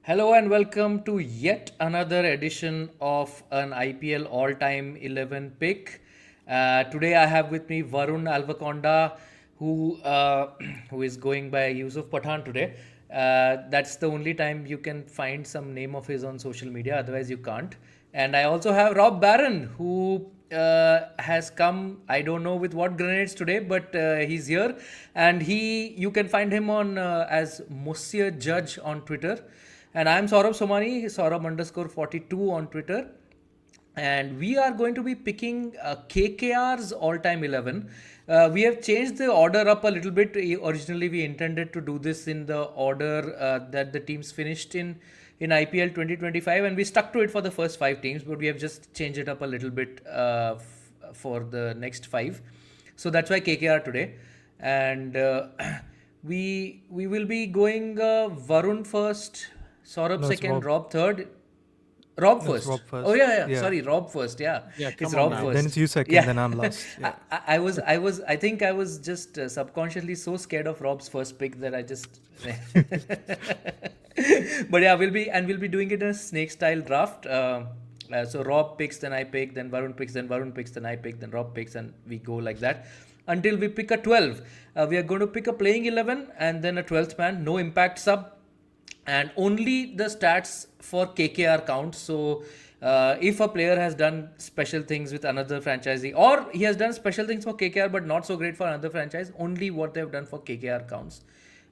Hello and welcome to yet another edition of an IPL all-time 11 pick. Today I have with me Varun Alvakonda, who is going by use of Pathan today. That's the only time you can find some name of his on social media. Otherwise, you can't. And I also have Rob Barron, who has come. I don't know with what grenades today, but he's here, and you can find him on as Monsieur Judge on Twitter. And I'm Saurabh Somani, Saurabh underscore 42 on Twitter. And we are going to be picking KKR's all time 11. We have changed the order up a little bit. Originally, we intended to do this in the order that the teams finished in IPL 2025, and we stuck to it for the first five teams, but we have just changed it up a little bit for the next five. So that's why KKR today. And we will be going Varun first, Saurabh No, it's second, Rob. Rob third. Rob No, it's first. Rob first. Oh yeah. Yeah. Sorry, Rob first. Yeah, Yeah, it's come on Rob now. first. Then it's you second, Yeah. then I'm last. Yeah. I think I was just subconsciously so scared of Rob's first pick that I just. But yeah, we'll be doing it in a snake style draft. So Rob picks, then I pick, then Varun picks, then Varun picks, then I pick, then Rob picks, and we go like that until we pick a 12. We are going to pick a playing 11 and then a 12th man, no impact sub, and only the stats for KKR count. So if a player has done special things with another franchisee, or he has done special things for KKR but not so great for another franchise, only what they have done for KKR counts.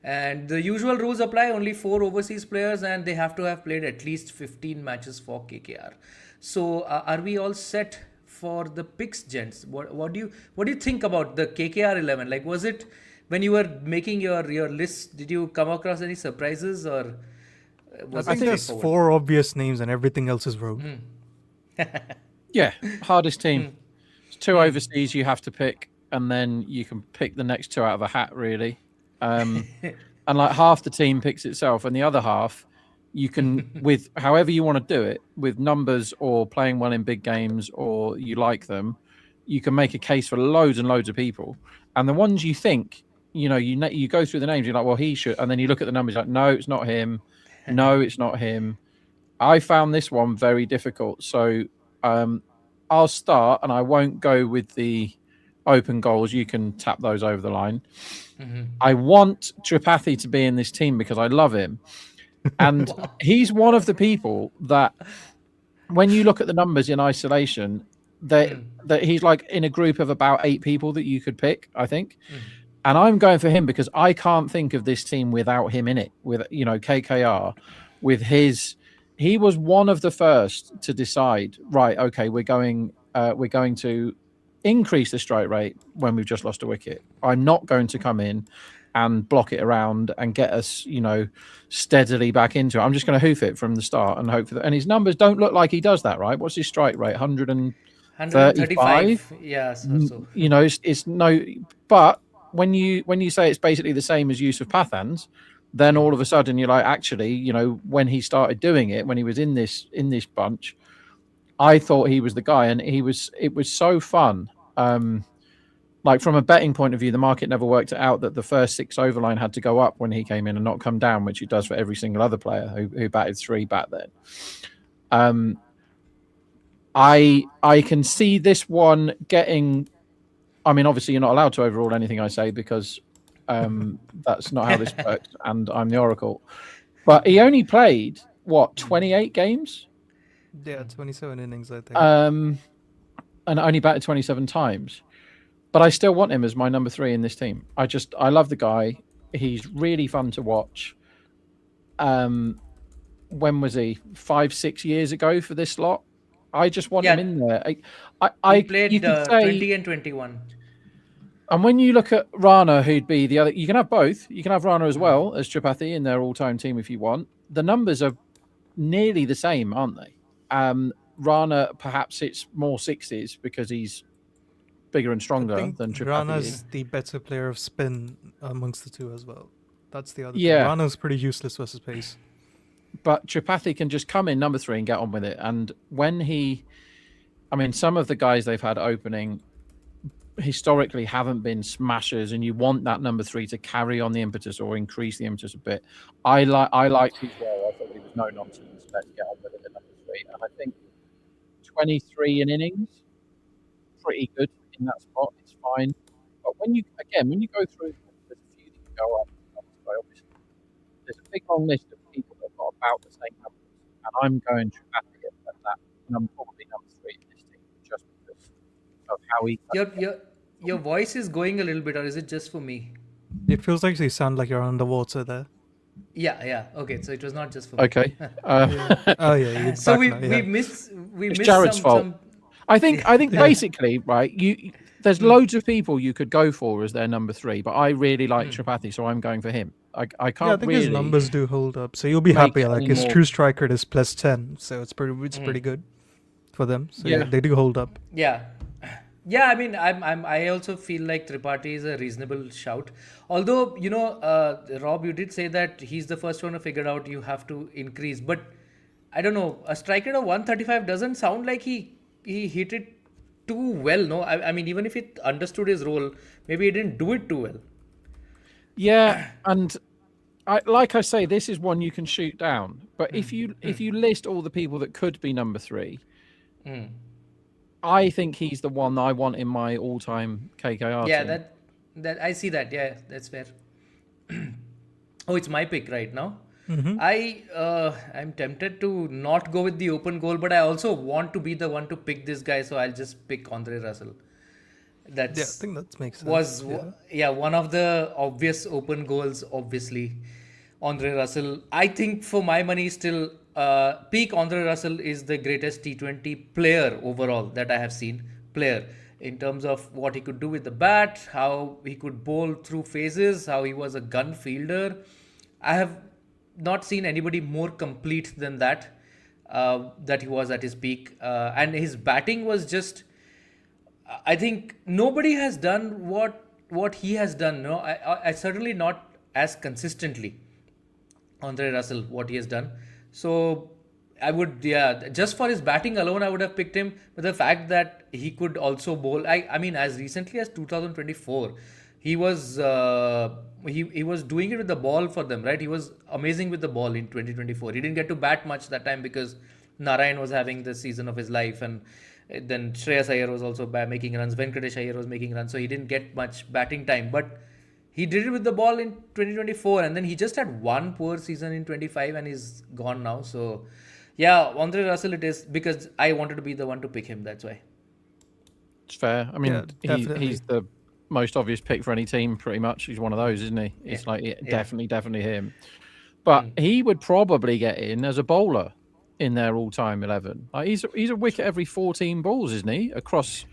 And the usual rules apply: only 4 overseas players, and they have to have played at least 15 matches for KKR. So are we all set for the picks, gents? What do you think about the KKR 11? Like, was it, when you were making your list, did you come across any surprises, or was I it think there's straightforward? 4 obvious names and everything else is rogue. Yeah, hardest team. It's 2 overseas you have to pick, and then you can pick the next 2 out of a hat, really. And like half the team picks itself, and the other half you can, with however you want to do it, with numbers or playing well in big games, or you like them, you can make a case for loads and loads of people. And the ones you think, you go through the names, you're like, well, he should, and then you look at the numbers, like, no, it's not him. No, it's not him. I found this one very difficult. So I'll start, and I won't go with the open goals. You can tap those over the line. I want Tripathi to be in this team because I love him. And he's one of the people that, when you look at the numbers in isolation, that he's like in a group of about 8 people that you could pick, I think. And I'm going for him because I can't think of this team without him in it, with, KKR, with his, he was one of the first to decide, right, okay, we're going to increase the strike rate when we've just lost a wicket. I'm not going to come in and block it around and get us, steadily back into it. I'm just going to hoof it from the start and hope for that. And his numbers don't look like he does that, right? What's his strike rate? 135? Yeah, so. It's no, but when you say it's basically the same as Yusuf Pathan's, then all of a sudden you're like, actually, when he started doing it, when he was in this bunch, I thought he was the guy, and it was so fun. Like, from a betting point of view, the market never worked it out that the first 6 over line had to go up when he came in and not come down, which it does for every single other player who batted 3 back then. I can see this one getting, I mean, obviously you're not allowed to overrule anything I say because that's not how this works, and I'm the Oracle. But he only played, 28 games? Yeah, 27 innings, I think. And only batted 27 times. But I still want him as my number 3 in this team. I love the guy. He's really fun to watch. When was he? 5-6 years ago for this slot? I just want him in there. He played 20 and 21. And when you look at Rana, who'd be the other, you can have both. You can have Rana as well as Tripathi in their all-time team if you want. The numbers are nearly the same, aren't they? Rana, perhaps it's more 60s because he's bigger and stronger than Tripathi. Rana's the better player of spin amongst the 2 as well. That's the other Yeah. thing. Rana's pretty useless versus pace. But Tripathi can just come in number 3 and get on with it. And when some of the guys they've had opening historically haven't been smashers, and you want that number 3 to carry on the impetus or increase the impetus a bit. I liked his role. I thought he was no nonsense. Let's get on with it at number 3. And I think 23 in innings, pretty good in that spot. It's fine. But when you go through, there's a few that you go up. Obviously, there's a big long list of people that have got about the same numbers, and I'm going to happy at that. And I'm probably number 3 in this team just because of how he. Your voice is going a little bit, or is it just for me? It feels like you sound like you're underwater there. Yeah. Okay, so it was not just for me. Okay. Oh yeah, it's So back we now, yeah. missed Jared's fault. I think basically, right, there's loads of people you could go for as their number 3, but I really like Tripathi, so I'm going for him. I can't Yeah, I think really his numbers do hold up, so you'll be make happy. Like any his more- true striker is +10, so it's pretty good for them. So Yeah. they do hold up. Yeah. I mean, I also feel like Tripathi is a reasonable shout. Although, Rob, you did say that he's the first one to figure out you have to increase. But I don't know, a striker of 135 doesn't sound like he hit it too well. No, I mean, even if he understood his role, maybe he didn't do it too well. Yeah, and like I say, this is one you can shoot down. But if you list all the people that could be number 3, I think he's the one I want in my all-time KKR Yeah, team. that I see that. Yeah, that's fair. Oh, it's my pick right now. Mm-hmm. I'm tempted to not go with the open goal, but I also want to be the one to pick this guy, so I'll just pick Andre Russell. That's Yeah, I think that makes sense. one of the obvious open goals, obviously. Andre Russell. I think for my money, still, peak Andre Russell is the greatest T20 player overall that I have seen. Player in terms of what he could do with the bat, how he could bowl through phases, how he was a gun fielder. I have not seen anybody more complete than that. That he was at his peak, and his batting was just. I think nobody has done what he has done. No, I certainly not as consistently. Andre Russell, what he has done. So I would, just for his batting alone, I would have picked him. But the fact that he could also bowl, I mean, as recently as 2024, he was he was doing it with the ball for them, right? He was amazing with the ball in 2024. He didn't get to bat much that time because Narine was having the season of his life, and then Shreyas Iyer was also making runs. Venkatesh Iyer was making runs, so he didn't get much batting time. But he did it with the ball in 2024, and then he just had one poor season in 25, and he's gone now. So, yeah, Andre Russell it is, because I wanted to be the one to pick him. That's why. It's fair. I mean, definitely. he's the most obvious pick for any team, pretty much. He's one of those, isn't he? It's definitely him. But he would probably get in as a bowler in their all-time 11. Like he's a wicket every 14 balls, isn't he? Across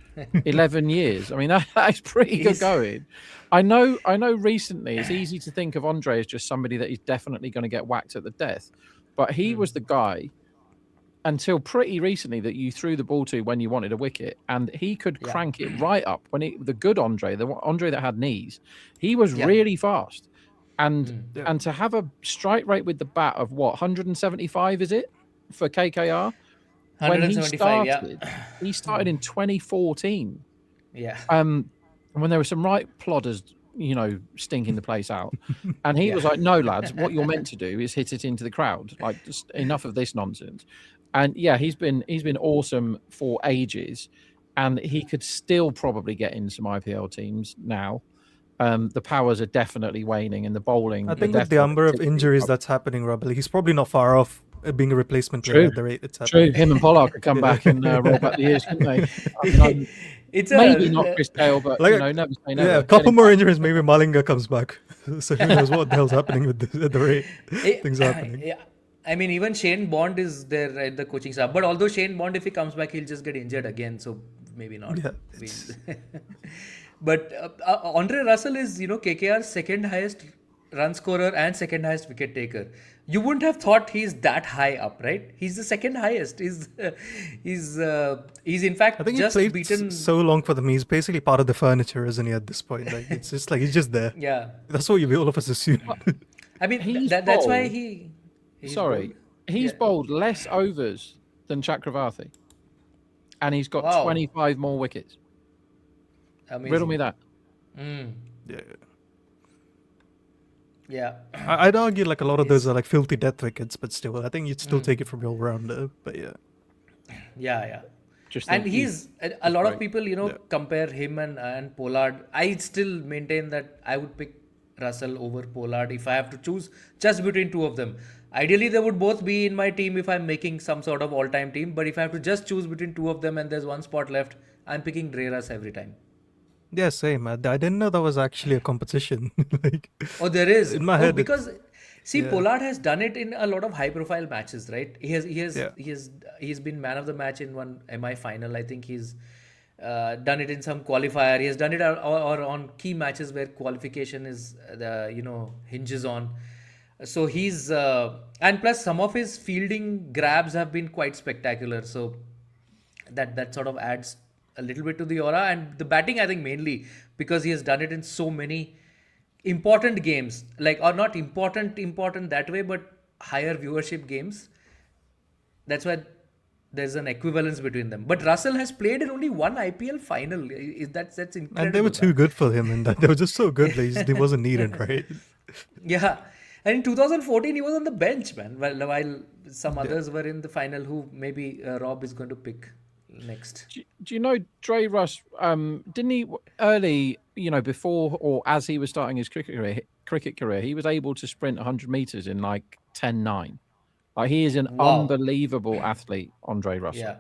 11 years. I mean, that's pretty good going. I know recently it's easy to think of Andre as just somebody that is definitely going to get whacked at the death. But he was the guy until pretty recently that you threw the ball to when you wanted a wicket, and he could crank it right up. The good Andre, the Andre that had knees, he was really fast. And to have a strike rate with the bat of 175 is it for KKR? When he started, he started in 2014. Yeah. When there were some right plodders, stinking the place out, and he was like, "No, lads, what you're meant to do is hit it into the crowd. Like, just enough of this nonsense." And he's been awesome for ages, and he could still probably get in some IPL teams now. The powers are definitely waning, and the bowling. I think with the number of injuries that's happening, Rob, he's probably not far off being a replacement player at the rate it's happening. True, him and Pollard could come back and roll back the years, couldn't they? I mean, It's maybe not Chris Gale, but never say never. Yeah, a couple more injuries, maybe Malinga comes back. So who knows what the hell's happening with at the rate things are happening. Yeah. I mean, even Shane Bond is there at the coaching staff. But although Shane Bond, if he comes back, he'll just get injured again. So maybe not. Yeah, But Andre Russell is, KKR's second highest run scorer and second highest wicket taker. You wouldn't have thought he's that high up, right? He's the second highest. He's in fact I think just he played beaten. so long for them. He's basically part of the furniture, isn't he? At this point, like it's just like he's just there. Yeah. That's what all of us assume. I mean, He's that's why bowled. he's Sorry, bowled. he's bowled less overs than Chakravarti, and he's got Wow. 25 more wickets. Amazing. Riddle me that. Yeah. Yeah. I'd argue like a lot of those He's are like filthy death wickets, but still, I think you'd still take it from your all-rounder. But yeah, Yeah, yeah. Just And think a he's lot of great. people, yeah. compare him and Pollard. I still maintain that I would pick Russell over Pollard if I have to choose just between two of them. Ideally, they would both be in my team if I'm making some sort of all-time team. But if I have to just choose between two of them and there's one spot left, I'm picking Dre Russ every time. Yeah, same. I didn't know that was actually a competition. Like Oh, there is. in my Oh, head, it's because see, yeah, Pollard has done it in a lot of high-profile matches, right? yeah. He's been man of the match in one MI final. I think he's done it in some qualifier. He has done it or on key matches where qualification is the hinges on. So he's and plus some of his fielding grabs have been quite spectacular. So that sort of adds a little bit to the aura, and the batting I think mainly because he has done it in so many important games, like, or not important that way, but higher viewership games. That's why there's an equivalence between them. But Russell has played in only one IPL final. That's And they were incredible, too man. good for him, and that they were just so good that he wasn't needed, right? Yeah. And in 2014 he was on the bench, man, while some Yeah. others were in the final who maybe Rob is going to pick next. Do you know Dre Russ? Didn't he early, before or as he was starting his cricket career, he was able to sprint 100 meters in like 10:9. Like he is an Wow. unbelievable athlete, Andre Russell. Yeah.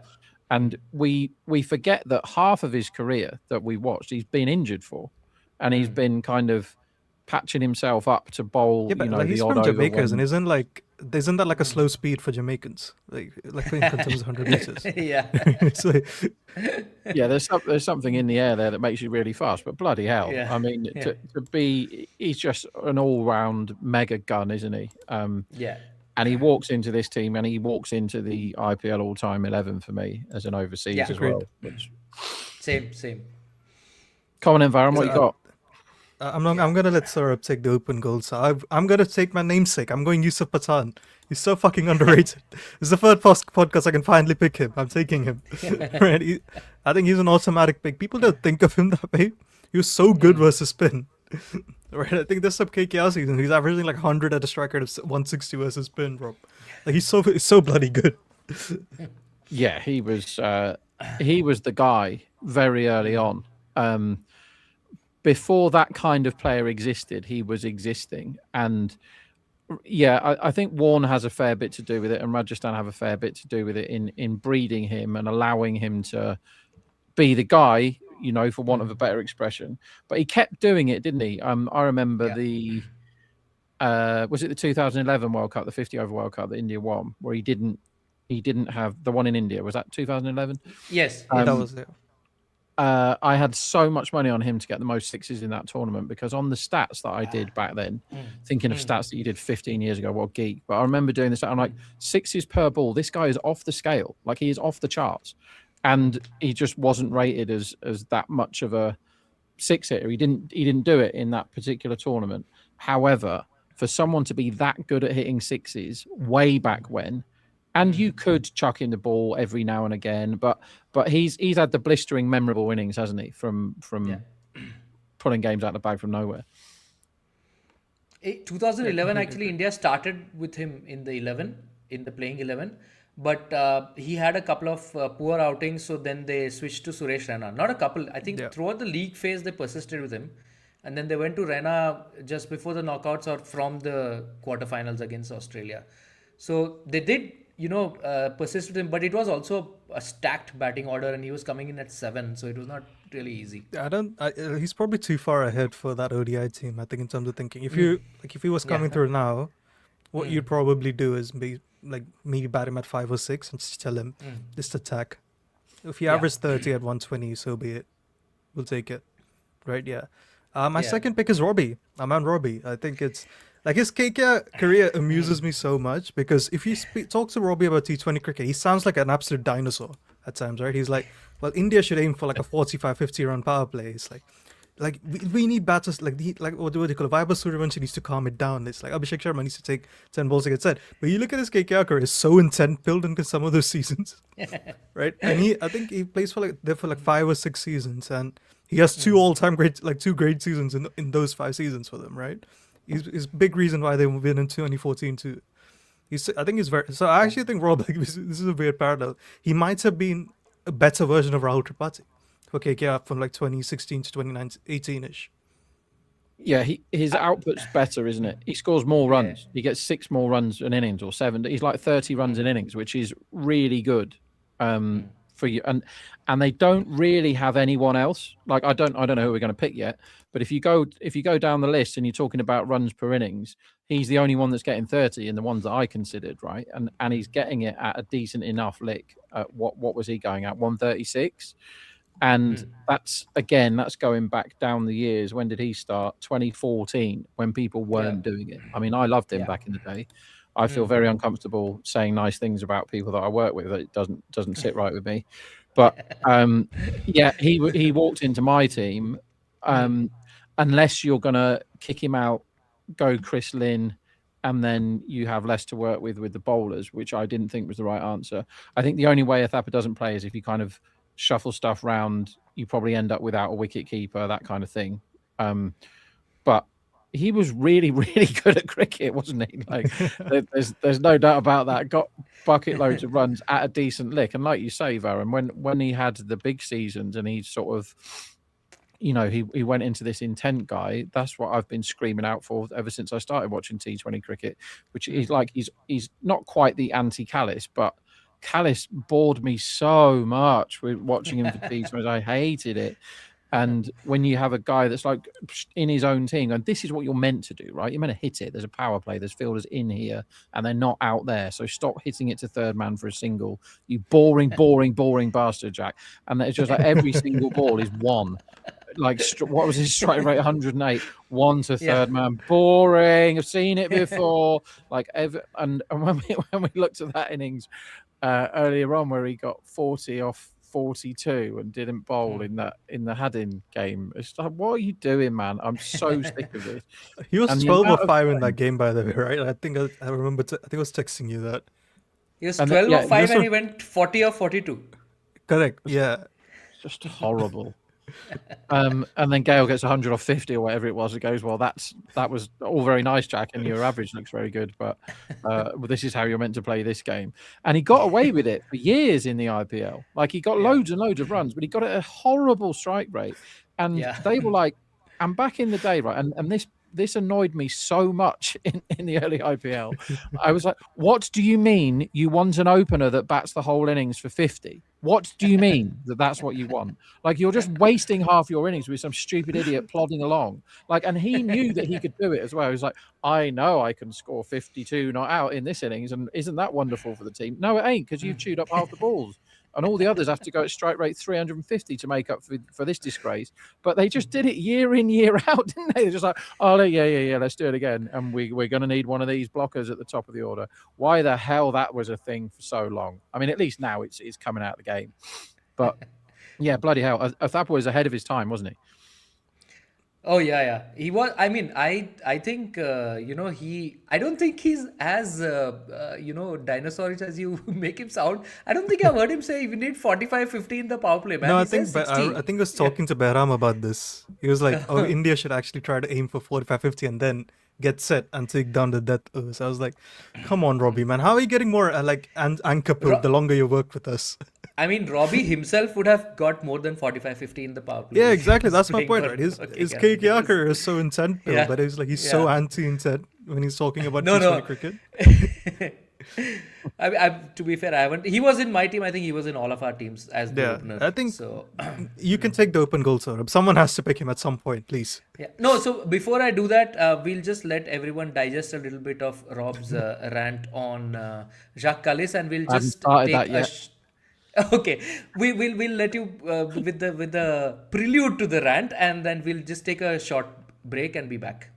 And we forget that half of his career that we watched, he's been injured for, and he's been kind of patching himself up to bowl, Yeah, but like the he's odd from over Jamaica, and when. isn't that like a slow speed for Jamaicans? Like in terms of 100 meters. Yeah. It's like Yeah, there's something in the air there that makes you really fast. But bloody hell, Yeah. I mean, Yeah. he's just an all-round mega gun, isn't he? Yeah. And he walks into this team, and he walks into the IPL all-time 11 for me as an overseas Yeah. as agreed. well. Which, Same. come on, then, Varun, what you got? I'm not. I'm gonna let Saurabh take the open goal. So I'm gonna take my namesake. I'm going Yusuf Pathan. He's so fucking underrated. It's the third podcast I can finally pick him. I'm taking him. Right? I think he's an automatic pick. People don't think of him that way. He was so good versus spin. Right? I think this sub KKR season, he's averaging like 100 at a strike rate of 160 versus spin, bro. Like he's so bloody good. Yeah, he was the guy very early on. Before that kind of player existed, he was existing. And yeah, I think Warne has a fair bit to do with it, and Rajasthan have a fair bit to do with it in breeding him and allowing him to be the guy, for want of a better expression. But he kept doing it, didn't he? I remember Yeah. was it the 2011 World Cup, the 50 over World Cup that India won, where he didn't have the one in India. Was that 2011? Yes. That Yes. was it. I had so much money on him to get the most sixes in that tournament, because on the stats that I did back then, thinking of stats that you did 15 years ago, what geek. But I remember doing this. I'm like, sixes per ball. This guy is off the scale. Like, he is off the charts. And he just wasn't rated as that much of a six hitter. He didn't do it in that particular tournament. However, for someone to be that good at hitting sixes way back when, and you could chuck in the ball every now and again, but he's had the blistering, memorable innings, hasn't he? From pulling games out of the bag from nowhere. 2011 actually India started with him in the playing 11, but he had a couple of poor outings, so then they switched to Suresh Rana. Not a couple, I think Yeah. throughout the league phase they persisted with him, and then they went to Rana just before the knockouts or from the quarterfinals against Australia. So they did persist with him, but it was also a stacked batting order, and he was coming in at 7, so it was not really easy. He's probably too far ahead for that ODI team. I think in terms of thinking, if he was coming Yeah. through now, what you'd probably do is maybe bat him at 5 or 6 and just tell him just attack. If he Yeah. averaged 30 at 120, so be it. We'll take it. Right? Yeah. My Yeah. second pick is Robbie. I'm on Robbie. I think it's like his KKR career amuses me so much, because if you talk to Robbie about T20 cricket, he sounds like an absolute dinosaur at times, right? He's like, well, India should aim for like a 45, 50 run power play. It's like we need batters like what do you call it? Vaibhav Suryavanshi needs to calm it down. It's like Abhishek Sharma needs to take 10 balls to get set. But you look at his KKR career, it's so intent filled in some of those seasons, right? And I think he plays for like 5 or 6 seasons, and he has two all-time great, like 2 great seasons in those 5 seasons for them, right? He's big reason why they win in 2014 too. I think he's very. So I actually think Rob. Like, this is a weird parallel. He might have been a better version of Rahul Tripathi for KKR from like 2016 to 2018 ish. Yeah, his output's better, isn't it? He scores more runs. He gets 6 more runs an innings or 7. He's like 30 runs an innings, which is really good for you. And they don't really have anyone else. Like I don't know who we're going to pick yet. But if you go down the list and you're talking about runs per innings, he's the only one that's getting 30 in the ones that I considered, right? And he's getting it at a decent enough lick. What was he going at? 136. And that's going back down the years. When did he start? 2014, when people weren't doing it. I mean, I loved him back in the day. I feel very uncomfortable saying nice things about people that I work with. It doesn't sit right with me. But he walked into my team. Unless you're gonna kick him out, go Chris Lynn, and then you have less to work with the bowlers, which I didn't think was the right answer. I think the only way Athapa doesn't play is if you kind of shuffle stuff round. You probably end up without a wicket keeper, that kind of thing. But he was really, really good at cricket, wasn't he? Like, there's no doubt about that. Got bucket loads of runs at a decent lick, and like you say, Varun, when he had the big seasons and he sort of, you know, he went into this intent guy. That's what I've been screaming out for ever since I started watching T20 cricket. Which is like he's not quite the anti-Callis, but Callis bored me so much with watching him for T20. I hated it. And when you have a guy that's like in his own team, and this is what you're meant to do, right? You're meant to hit it. There's a power play. There's fielders in here, and they're not out there. So stop hitting it to third man for a single. You boring bastard, Jack. And it's just like every single ball is one. Like, what was his strike rate? 108. 1 to third man. Boring. I've seen it before. And when we looked at that innings earlier on, where he got 40 off 42 and didn't bowl in the Haddin game, it's like, what are you doing, man? I'm so sick of this. He was 12 or 5 in that game, by the way, right? I think I remember. I think I was texting you that. He was 12 or 5 and he went 40 or 42. Correct. Yeah. It's just horrible. And then Gale gets 100 or 50 or whatever it was. It goes, well, that was all very nice, Jack, and your average looks very good, but this is how you're meant to play this game. And he got away with it for years in the IPL. Like, he got loads and loads of runs, but he got at a horrible strike rate. And they were like, and back in the day, right, and this annoyed me so much in the early IPL. I was like, what do you mean you want an opener that bats the whole innings for 50? What do you mean that's what you want? Like, you're just wasting half your innings with some stupid idiot plodding along. Like, and he knew that he could do it as well. He was like, I know I can score 52 not out in this innings, and isn't that wonderful for the team? No, it ain't, because you've chewed up half the balls. And all the others have to go at strike rate 350 to make up for this disgrace. But they just did it year in, year out, didn't they? They're just like, oh, yeah, let's do it again. And we're going to need one of these blockers at the top of the order. Why the hell that was a thing for so long? I mean, at least now it's coming out of the game. But, yeah, bloody hell. Athapa was ahead of his time, wasn't he? Oh yeah. He was. I mean, I think I don't think he's as dinosaurish as you make him sound. I don't think I've heard him say we need 45-50 in the power play, man. No, He I think says 60. I was talking to Barron about this. He was like, "Oh, India should actually try to aim for 45-50 and then get set and take down the death overs." I was like, "Come on, Robbie, man, how are you getting more anchor pulled the longer you work with us?" I mean, Robbie himself would have got more than 45-50 in the power play. Yeah, exactly. That's my Playing point, for- right? His okay, KKR career is so intent built, Yeah. but he's so anti-intent when he's talking about No. T20 cricket. To be fair, I haven't. He was in my team. I think he was in all of our teams as the Yeah, opener. I think so. you can take the open goal, Saurabh. Someone has to pick him at some point, please. Yeah. No, so before I do that, we'll just let everyone digest a little bit of Rob's rant on Jacques Kallis, and we'll I haven't just started take that a. yet. Okay, we'll let you with the prelude to the rant, and then we'll just take a short break and be back.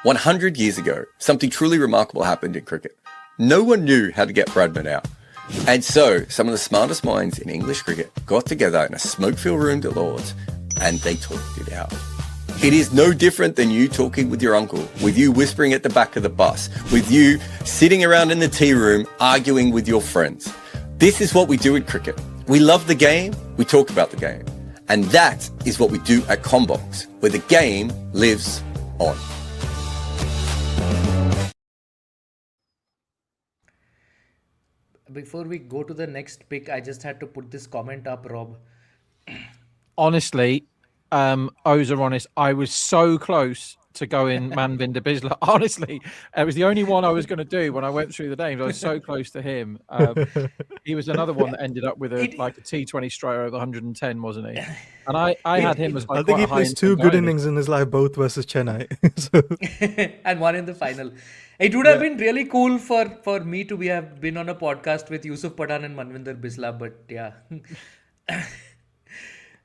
100 years ago, something truly remarkable happened in cricket. No one knew how to get Bradman out. And so, some of the smartest minds in English cricket got together in a smoke-filled room at Lord's, and they talked it out. It is no different than you talking with your uncle, with you whispering at the back of the bus, with you sitting around in the tea room arguing with your friends. This is what we do in cricket. We love the game, we talk about the game. And that is what we do at Combox, where the game lives on. before we go to the next pick, I just had to put this comment up, Rob. Honestly, O's are honest. I was so close to going Manvinder Bisla. Honestly, it was the only one I was going to do when I went through the names. I was so close to him. He was another one that ended up with a T20 strike over 110, wasn't he? And I had him as like I think quite he a plays high two income good guy. innings in his life, both versus Chennai. So, And one in the final. It would have been really cool for me to have been on a podcast with Yusuf Pathan and Manvinder Bisla, but yeah.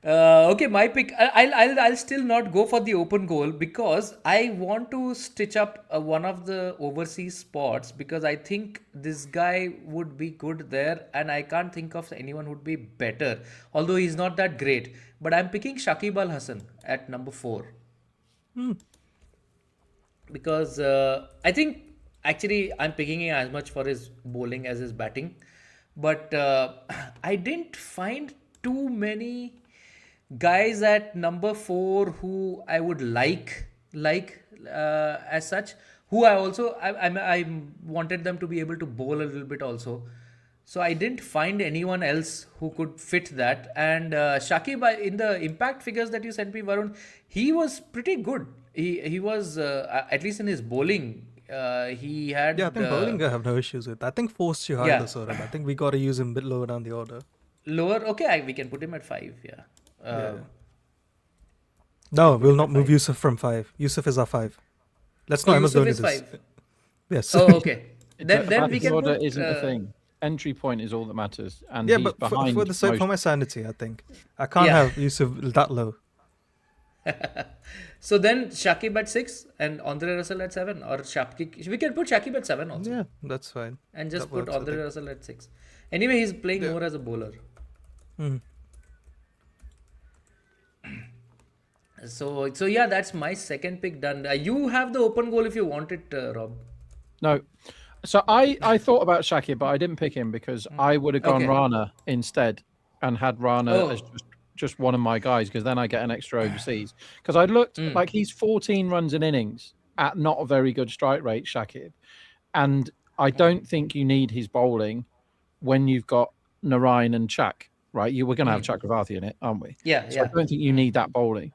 Okay, my pick. I'll still not go for the open goal because I want to stitch up one of the overseas spots because I think this guy would be good there, and I can't think of anyone who would be better. Although he's not that great, but I'm picking Shakib Al Hasan at number 4 because I think actually I'm picking him as much for his bowling as his batting, but I didn't find too many guys at number 4 who I would like as such, who I wanted them to be able to bowl a little bit also. So I didn't find anyone else who could fit that. And Shakib, in the impact figures that you sent me, Varun, he was pretty good. He was at least in his bowling. He had yeah, I think bowling I have no issues with. I think forced you higher, Yeah. though, Saurabh. I think we got to use him a bit lower down the order. lower. Okay, we can put him at 5. Yeah. No, we'll not move Yusuf from 5. Yusuf is our 5. Let's not Yusuf Amazon is this. 5. Yes. Oh, okay. Then we Batting can order put, isn't a thing. Entry point is all that matters, and yeah, he's but behind. for the sake most- for my sanity, I think I can't Yeah. have Yusuf that low. So then Shakib at 6 and Andre Russell at 7, or Shakib. We can put Shakib at 7 also, Yeah, that's fine. and just that put works, I Andre think. Russell at 6. Anyway, he's playing more as a bowler. Mhm. So yeah, that's my second pick done. You have the open goal if you want it, Rob. No. So I thought about Shakir, but I didn't pick him because I would have gone Okay. Rana instead and had Rana Oh. as just one of my guys because then I get an extra overseas. Because I looked like he's 14 runs an innings at not a very good strike rate, Shakir. And I don't think you need his bowling when you've got Narine and Chak, right? You were going to have Chakravarti in it, aren't we? Yeah, So yeah. I don't think you need that bowling.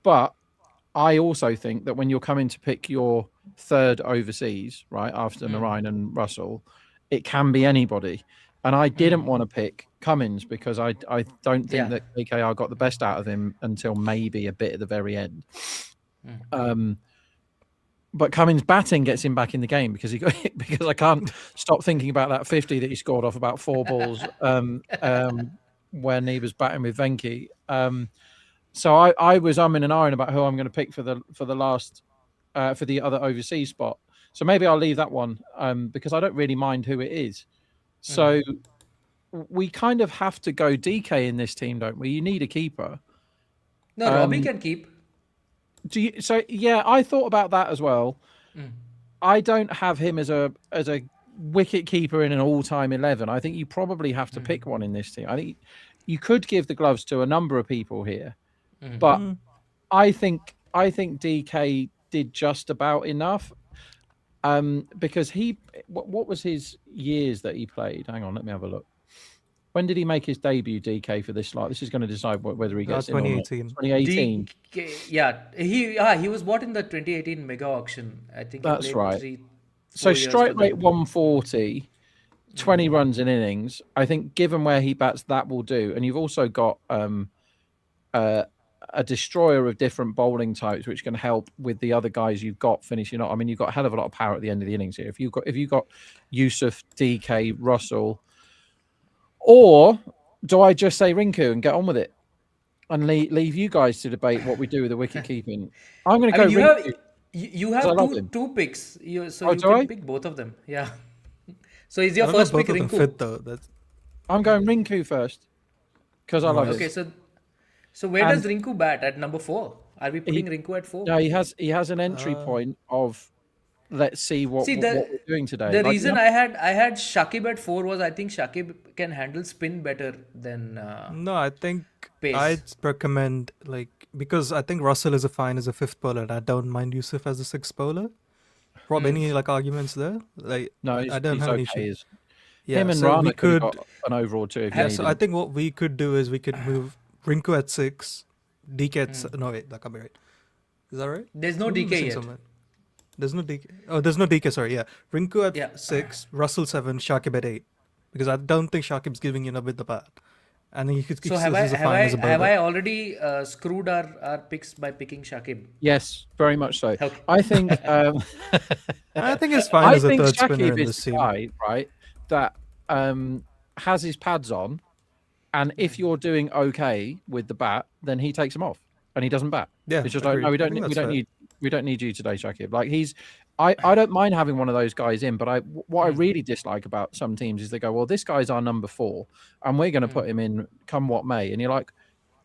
But I also think that when you're coming to pick your third overseas, right, after Narine and Russell, it can be anybody. And I didn't want to pick Cummins because I don't think that KKR got the best out of him until maybe a bit at the very end. But Cummins' batting gets him back in the game because because I can't stop thinking about that 50 that he scored off about 4 balls when he was batting with Venki. So I was umming and ahhing about who I'm going to pick for the last for the other overseas spot. So maybe I'll leave that one because I don't really mind who it is. So we kind of have to go DK in this team, don't we? You need a keeper. No, Robbie can keep. Do you? So yeah, I thought about that as well. I don't have him as a wicket keeper in an all-time 11. I think you probably have to pick one in this team. I think you could give the gloves to a number of people here, but I think DK did just about enough. Because what was his years that he played? Hang on, let me have a look. When did he make his debut, DK, for this slot? This is going to decide whether he gets in or not. 2018. 2018. He was bought in the 2018 mega auction. I think he That's played right. 3-4 So years strike for rate them. 140, 20 runs in innings. I think given where he bats, that will do. And you've also got a destroyer of different bowling types, which can help with the other guys you've got finishing up. I mean, you've got a hell of a lot of power at the end of the innings here. If you've got Yusuf, DK, Russell, or do I just say Rinku and get on with it and leave you guys to debate what we do with the wicket keeping? I'm going to go I mean, Rinku. you I have love him. two picks. So Oh, you do can I? pick both of them. Yeah. So is your I don't know first if pick both of them Rinku? fit though. That's I'm going Rinku first because I love Okay, it. so where And- does Rinku bat at number 4? Are we putting Rinku at 4? No, he has an entry point of let's see what we're doing today. The Like, reason I had Shakib at 4 was I think Shakib can handle spin better than no, I think pace. I'd recommend because I think Russell is fine as a 5th bowler, and I don't mind Yusuf as a 6th bowler. Rob, any like arguments there? Like, No, I don't he's have an okay. issue. Yeah, Him and so Rana we could have could. got an overall 2 if you Yeah, needed so I him. think what we could do is we could move Rinku at 6, DK at no wait, that can't be right. Is that right? There's no Am I DK missing yet. someone? There's no DK. Oh, there's no DK. Sorry, yeah. Rinku at Yeah. 6, Russell 7, Shakib at 8. Because I don't think Shakib's giving enough with the bat, and he could. So He's have I a have fine I as a have bowler. I already screwed our picks by picking Shakib? Yes, very much so. Okay. I think I think it's fine I as a think third spinner Shakib in is this the team. guy, right, that has his pads on, and if you're doing okay with the bat, then he takes them off and he doesn't bat. Yeah, It's just like, agreed. no, I think that's fair. we don't need you today, Shakib. Like I don't mind having one of those guys in, but what I really dislike about some teams is they go, well, this guy's our number 4, and we're going to put him in come what may, and you're like,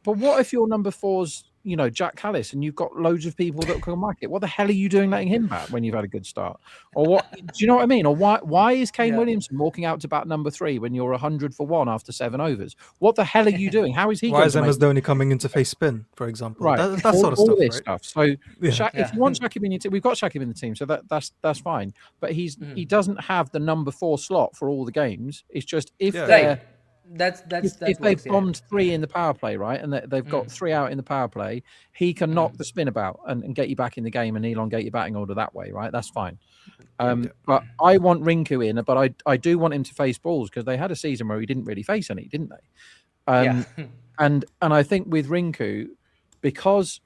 but what if your number 4's Jack Callis, and you've got loads of people that can whack it? What the hell are you doing letting him bat when you've had a good start? Or what? Do you know what I mean? Or why is Kane Yeah. Williamson walking out to bat number 3 when you're 100 for 1 after 7 overs? What the hell are you doing? How is he? Why going is to MS make Dhoni coming into face spin, for example? right? That all, sort of all stuff, this right? stuff. So Yeah. if you want Shakib in your team, we've got Shakib in the team, so that's fine. But he doesn't have the number 4 slot for all the games. It's just if Yeah. they're Right. That's if that they've works, yeah. bombed 3 in the power play, right, and they've got 3 out in the power play, he can knock the spin about and get you back in the game and elongate your batting order that way, right? That's fine. But I want Rinku in, but I do want him to face balls because they had a season where he didn't really face any, didn't they? Yeah. And I think with Rinku, because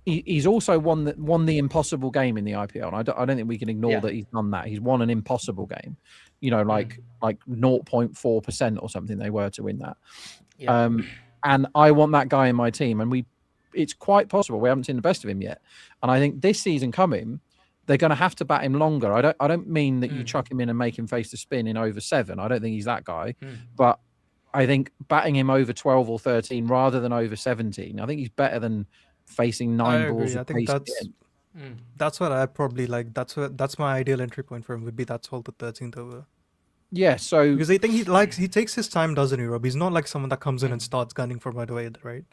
he's also won the impossible game in the IPL, and I don't think we can ignore that he's done that. He's won an impossible game, like 0.4% or something they were to win that. Yeah. And I want that guy in my team, and it's quite possible we haven't seen the best of him yet. And I think this season coming, they're going to have to bat him longer. I don't mean that you chuck him in and make him face the spin in over 7. I don't think he's that guy, but I think batting him over 12 or 13 rather than over 17. I think he's better than facing 9 I balls. agree. I of think pace that's what I probably like. That's my ideal entry point for him would be that 12 to 13th over. Yeah, so Because I think he takes his time, doesn't he, Rob? He's not like someone that comes in and starts gunning from right away, right?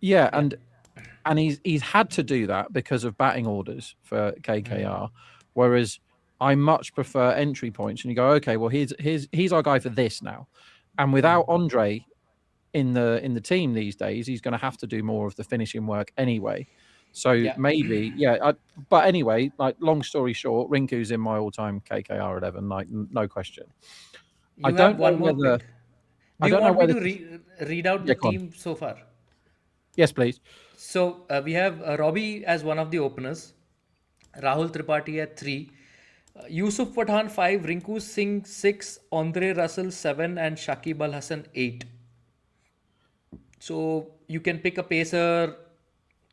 yeah, and he's had to do that because of batting orders for KKR, whereas I much prefer entry points. And you go, okay, well he's our guy for this now, and without Andre in the team these days, he's going to have to do more of the finishing work anyway. So maybe, but anyway, like long story short, Rinku's in my all-time KKR 11, like no question. You have one more pick. Do you want me to read out the go on. team so far? Yes, please. So we have Robbie as one of the openers, Rahul Tripathi at 3, Yusuf Pathan 5, Rinku Singh 6, Andre Russell 7, and Shakib Al Hasan 8. So you can pick a pacer.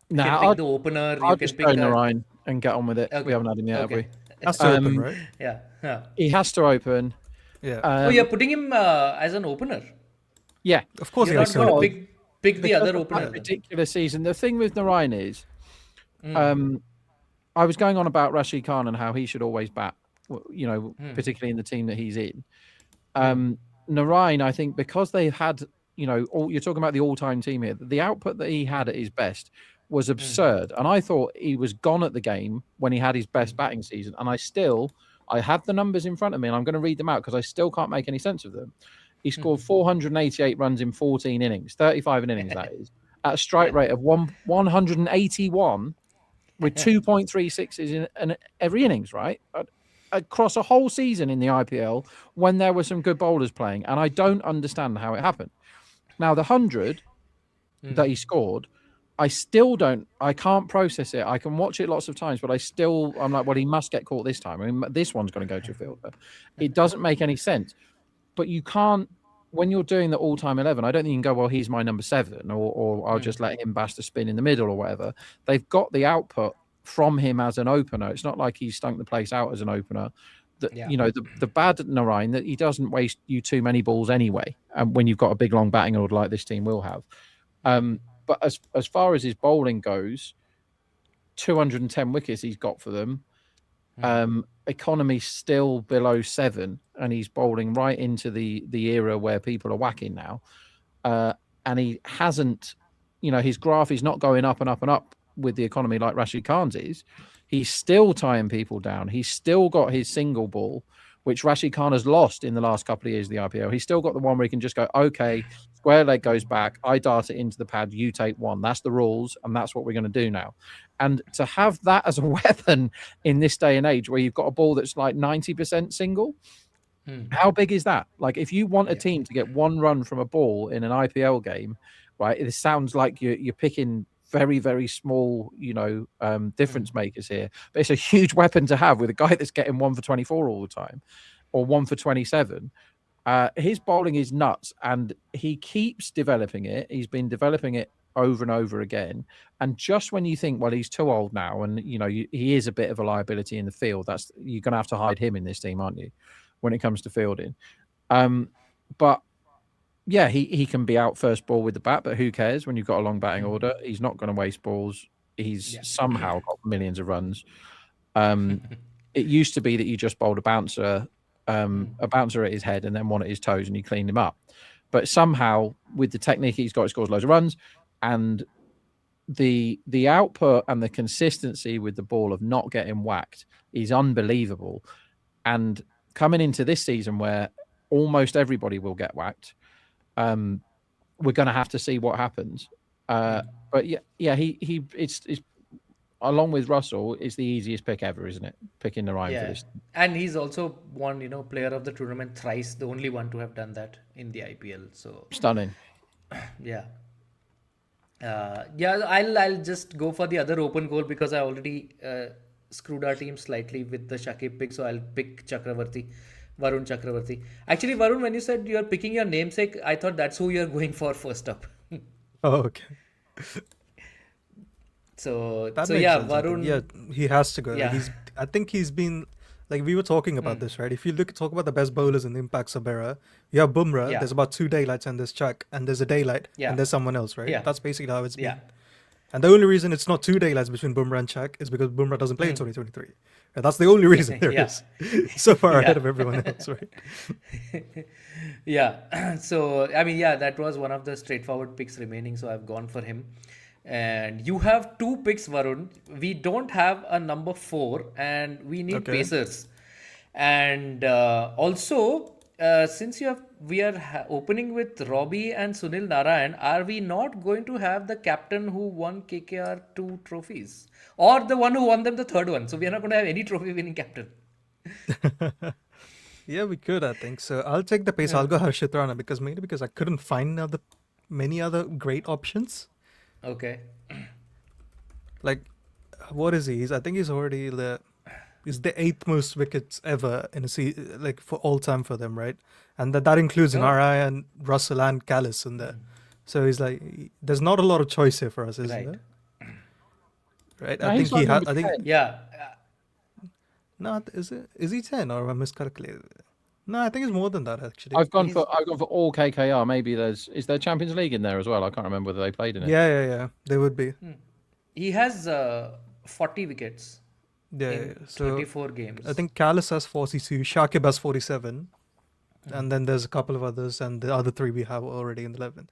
You can pick the opener. I'll You can just pick go Narine and get on with it. Okay. We haven't had him yet, have we? Has to open, right? Yeah. He has to open. Yeah. Oh, you're putting him as an opener. Yeah. Of course, he You're has not to going open. to pick the other That opener. particular season. The thing with Narine is, I was going on about Rashid Khan and how he should always bat, particularly in the team that he's in. Narine, I think, because they've had, you're talking about the all-time team here, the output that he had at his best was absurd. And I thought he was gone at the game when he had his best batting season. And I have the numbers in front of me and I'm going to read them out because I still can't make any sense of them. He scored 488 runs in 14 innings, 35 innings, that is, at a strike rate of 181 with 2.36s in every innings, right? Across a whole season in the IPL when there were some good bowlers playing. And I don't understand how it happened. Now, the 100 that he scored, I can't process it. I can watch it lots of times, but I'm like, well, he must get caught this time. I mean, this one's going to go to a fielder. It doesn't make any sense. But you can't, when you're doing the all-time 11, I don't think you can go, well, he's my number 7 or I'll just let him bash the spin in the middle or whatever. They've got the output from him as an opener. It's not like he stunk the place out as an opener. The bad Narine, that he doesn't waste you too many balls anyway, when you've got a big, long batting order like this team will have. But as far as his bowling goes, 210 wickets he's got for them. Economy still below 7, and he's bowling right into the era where people are whacking now. And he hasn't, his graph is not going up and up and up with the economy like Rashid Khan's is. He's still tying people down. He's still got his single ball, which Rashid Khan has lost in the last couple of years of the IPL. He's still got the one where he can just go, okay, square leg goes back, I dart it into the pad, you take one. That's the rules, and that's what we're going to do now. And to have that as a weapon in this day and age where you've got a ball that's like 90% single, how big is that? Like, if you want a team to get one run from a ball in an IPL game, right, it sounds like you're picking very, very small, difference makers here. But it's a huge weapon to have with a guy that's getting 1 for 24 all the time or 1 for 27. His bowling is nuts, and he keeps developing it. He's been developing it over and over again. And just when you think, well, he's too old now, and he is a bit of a liability in the field, you're going to have to hide him in this team, aren't you, when it comes to fielding? But yeah, he can be out first ball with the bat, but who cares when you've got a long batting order? He's not going to waste balls. He's somehow got millions of runs. It used to be that you just bowled a bouncer at his head and then one at his toes, and you cleaned him up. But somehow, with the technique he's got, he scores loads of runs, and the output and the consistency with the ball of not getting whacked is unbelievable. And coming into this season where almost everybody will get whacked, we're going to have to see what happens. But it's along with Russell, it's the easiest pick ever, isn't it? Picking Narine for this. And he's also won, player of the tournament thrice, the only one to have done that in the IPL. So Stunning. yeah. I'll just go for the other open goal because I already screwed our team slightly with the Shakib pick, so I'll pick Varun Chakravarti. Actually, Varun, when you said you're picking your namesake, I thought that's who you're going for first up. Oh, okay. So That so makes yeah, sense, I think. Varun. Yeah, he has to go. Like, Yeah. I think he's been like we were talking about this, right? If you talk about the best bowlers in the Impact sub era, you have Bumrah. Yeah. There's about 2 daylights and there's Chak, and there's a daylight, Yeah. and there's someone else, right? Yeah. That's basically how it's been. Yeah. And the only reason it's not 2 daylights between Bumrah and Chak is because Bumrah doesn't play in 2023. And that's the only reason there is. Yeah. So far Yeah. ahead of everyone else, right? Yeah. So, I mean, yeah, that was one of the straightforward picks remaining. So I've gone for him. And you have 2 picks, Varun. We don't have a number 4 and we need Okay. pacers. And also, since we are opening with Robbie and Sunil Narayan, are we not going to have the captain who won KKR 2 trophies? Or the one who won them the third one? So we are not going to have any trophy winning captain. Yeah, we could, I think. So I'll take the pace. I'll go Harshit Rana because I couldn't find many other great options. Okay. Like, what is he? I think he's already he's the 8th most wickets ever in a like for all time for them, right? And that includes Narayan, Russell, and Callis in there. So he's like, there's not a lot of choice here for us, isn't Right. there? Right? No, I think he's he like has. number I think 10. Yeah. no. Is he 10 or am I miscalculated? No, I think it's more than that actually. I've gone for all KKR. Maybe is there Champions League in there as well? I can't remember whether they played in it. Yeah. They would be. He has 40 wickets Yeah. in So 24 games. I think Callis has 42, Shakib has 47, and then there's a couple of others, and the other 3 we have already in the 11.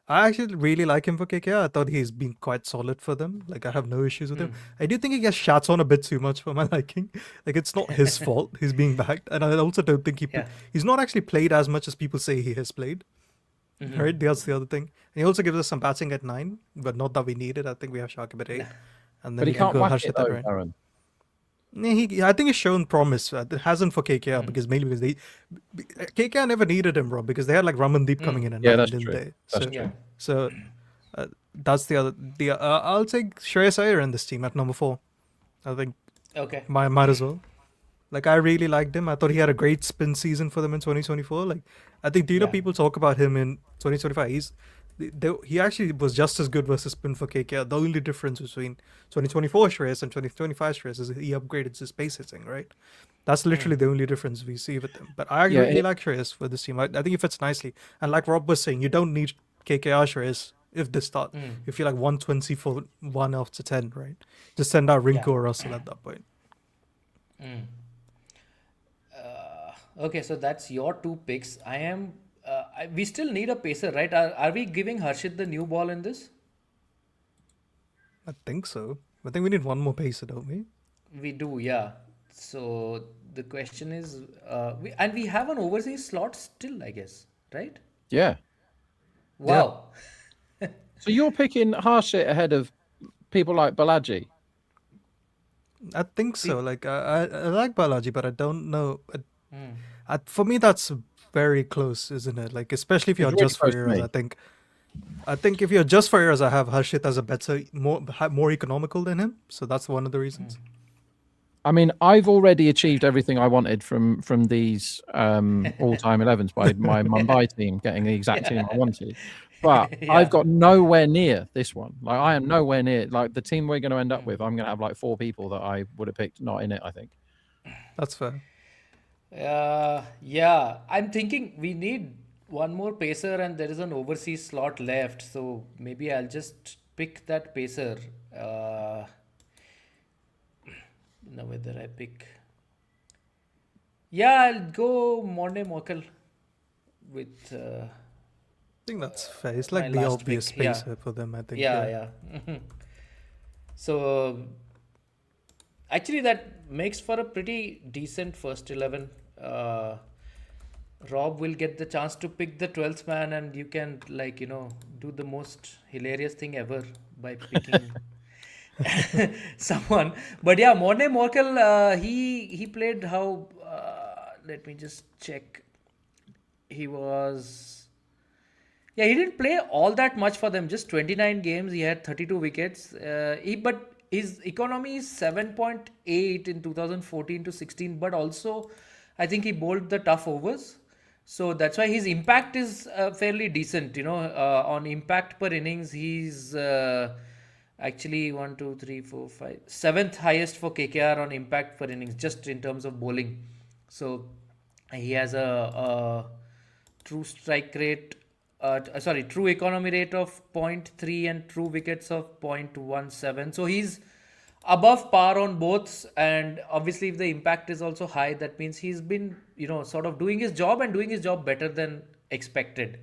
I actually really like him for KKR. I thought he's been quite solid for them. Like, I have no issues with him. I do think he gets shots on a bit too much for my liking. Like, it's not his fault he's being backed. And I also don't think he's not actually played as much as people say he has played. Right? That's the other thing. And he also gives us some batting at 9, but not that we need it. I think we have Shakib at 8. And then But he we can can't go whack Harshit it at though, 9. Aaron. I think he's shown promise. It hasn't for KKR mainly because KKR never needed him, Rob, because they had like Ramandeep coming in and Yeah, nine, that's didn't true. they? That's So, true. so that's the other. I'll take Shreyas Iyer in this team at number 4. I think Okay. might as well. Like, I really liked him. I thought he had a great spin season for them in 2024. Like, I think Yeah. people talk about him in 2025. He actually was just as good versus spin for KKR. The only difference between 2024 Shreyas and 2025 Shreyas is he upgraded his pace hitting, right? That's literally the only difference we see with him. But I really like Shreyas for this team. I think he fits nicely. And like Rob was saying, you don't need KKR Shreyas if they start. If you're like 120 for 1 after 10, right? Just send out Rinku or Russell at that point. Okay, so that's your 2 picks. We still need a pacer, right? Are we giving Harshit the new ball in this? I think so. I think we need one more pacer, don't we? We do, yeah. So the question is, we have an overseas slot still, I guess, right? Yeah. Yeah, Wow. So you're picking Harshit ahead of people like Balaji. I think so. See, Like I like Balaji, but I don't know. hmm. For me, that's very close, isn't it? Like especially if It's you're really just for close to eras, me. I think if you're just for eras, I have Harshit as a better, more economical than him. So that's one of the reasons. I mean, I've already achieved everything I wanted from these all-time 11s by my Mumbai team getting the exact team I wanted. But I've Yeah. got nowhere near this one. Like I am nowhere near like the team we're going to end up with. I'm going to have like 4 people that I would have picked not in it, I think. That's fair. Yeah. I'm thinking we need one more pacer, and there is an overseas slot left. So maybe I'll just pick that pacer. Now whether I pick. Yeah, I'll go Morne Mokel with I think that's fair. It's my like the last obvious pick. Yeah. spacer for them. I think. Yeah, Yeah. yeah. So actually, that makes for a pretty decent first 11. Rob will get the chance to pick the 12th man, and you can, like, do the most hilarious thing ever by picking someone. But yeah, Morne Morkel, he played how? Let me just check. He was. Yeah, he didn't play all that much for them. Just 29 games. He had 32 wickets. But his economy is 7.8 in 2014 to 16. But also, I think he bowled the tough overs. So that's why his impact is fairly decent. On impact per innings, he's actually 1, 2, 3, 4, 5, seventh highest for KKR on impact per innings, just in terms of bowling. So he has a true strike rate, true economy rate of 0.3 and true wickets of 0.17. So he's above par on both. And obviously, if the impact is also high, that means he's been, sort of doing his job and doing his job better than expected.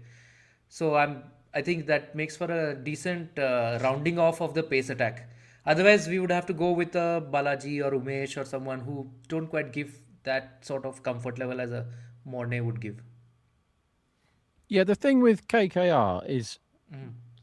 So I think that makes for a decent rounding off of the pace attack. Otherwise, we would have to go with a Balaji or Umesh or someone who don't quite give that sort of comfort level as a Morne would give. Yeah, the thing with KKR is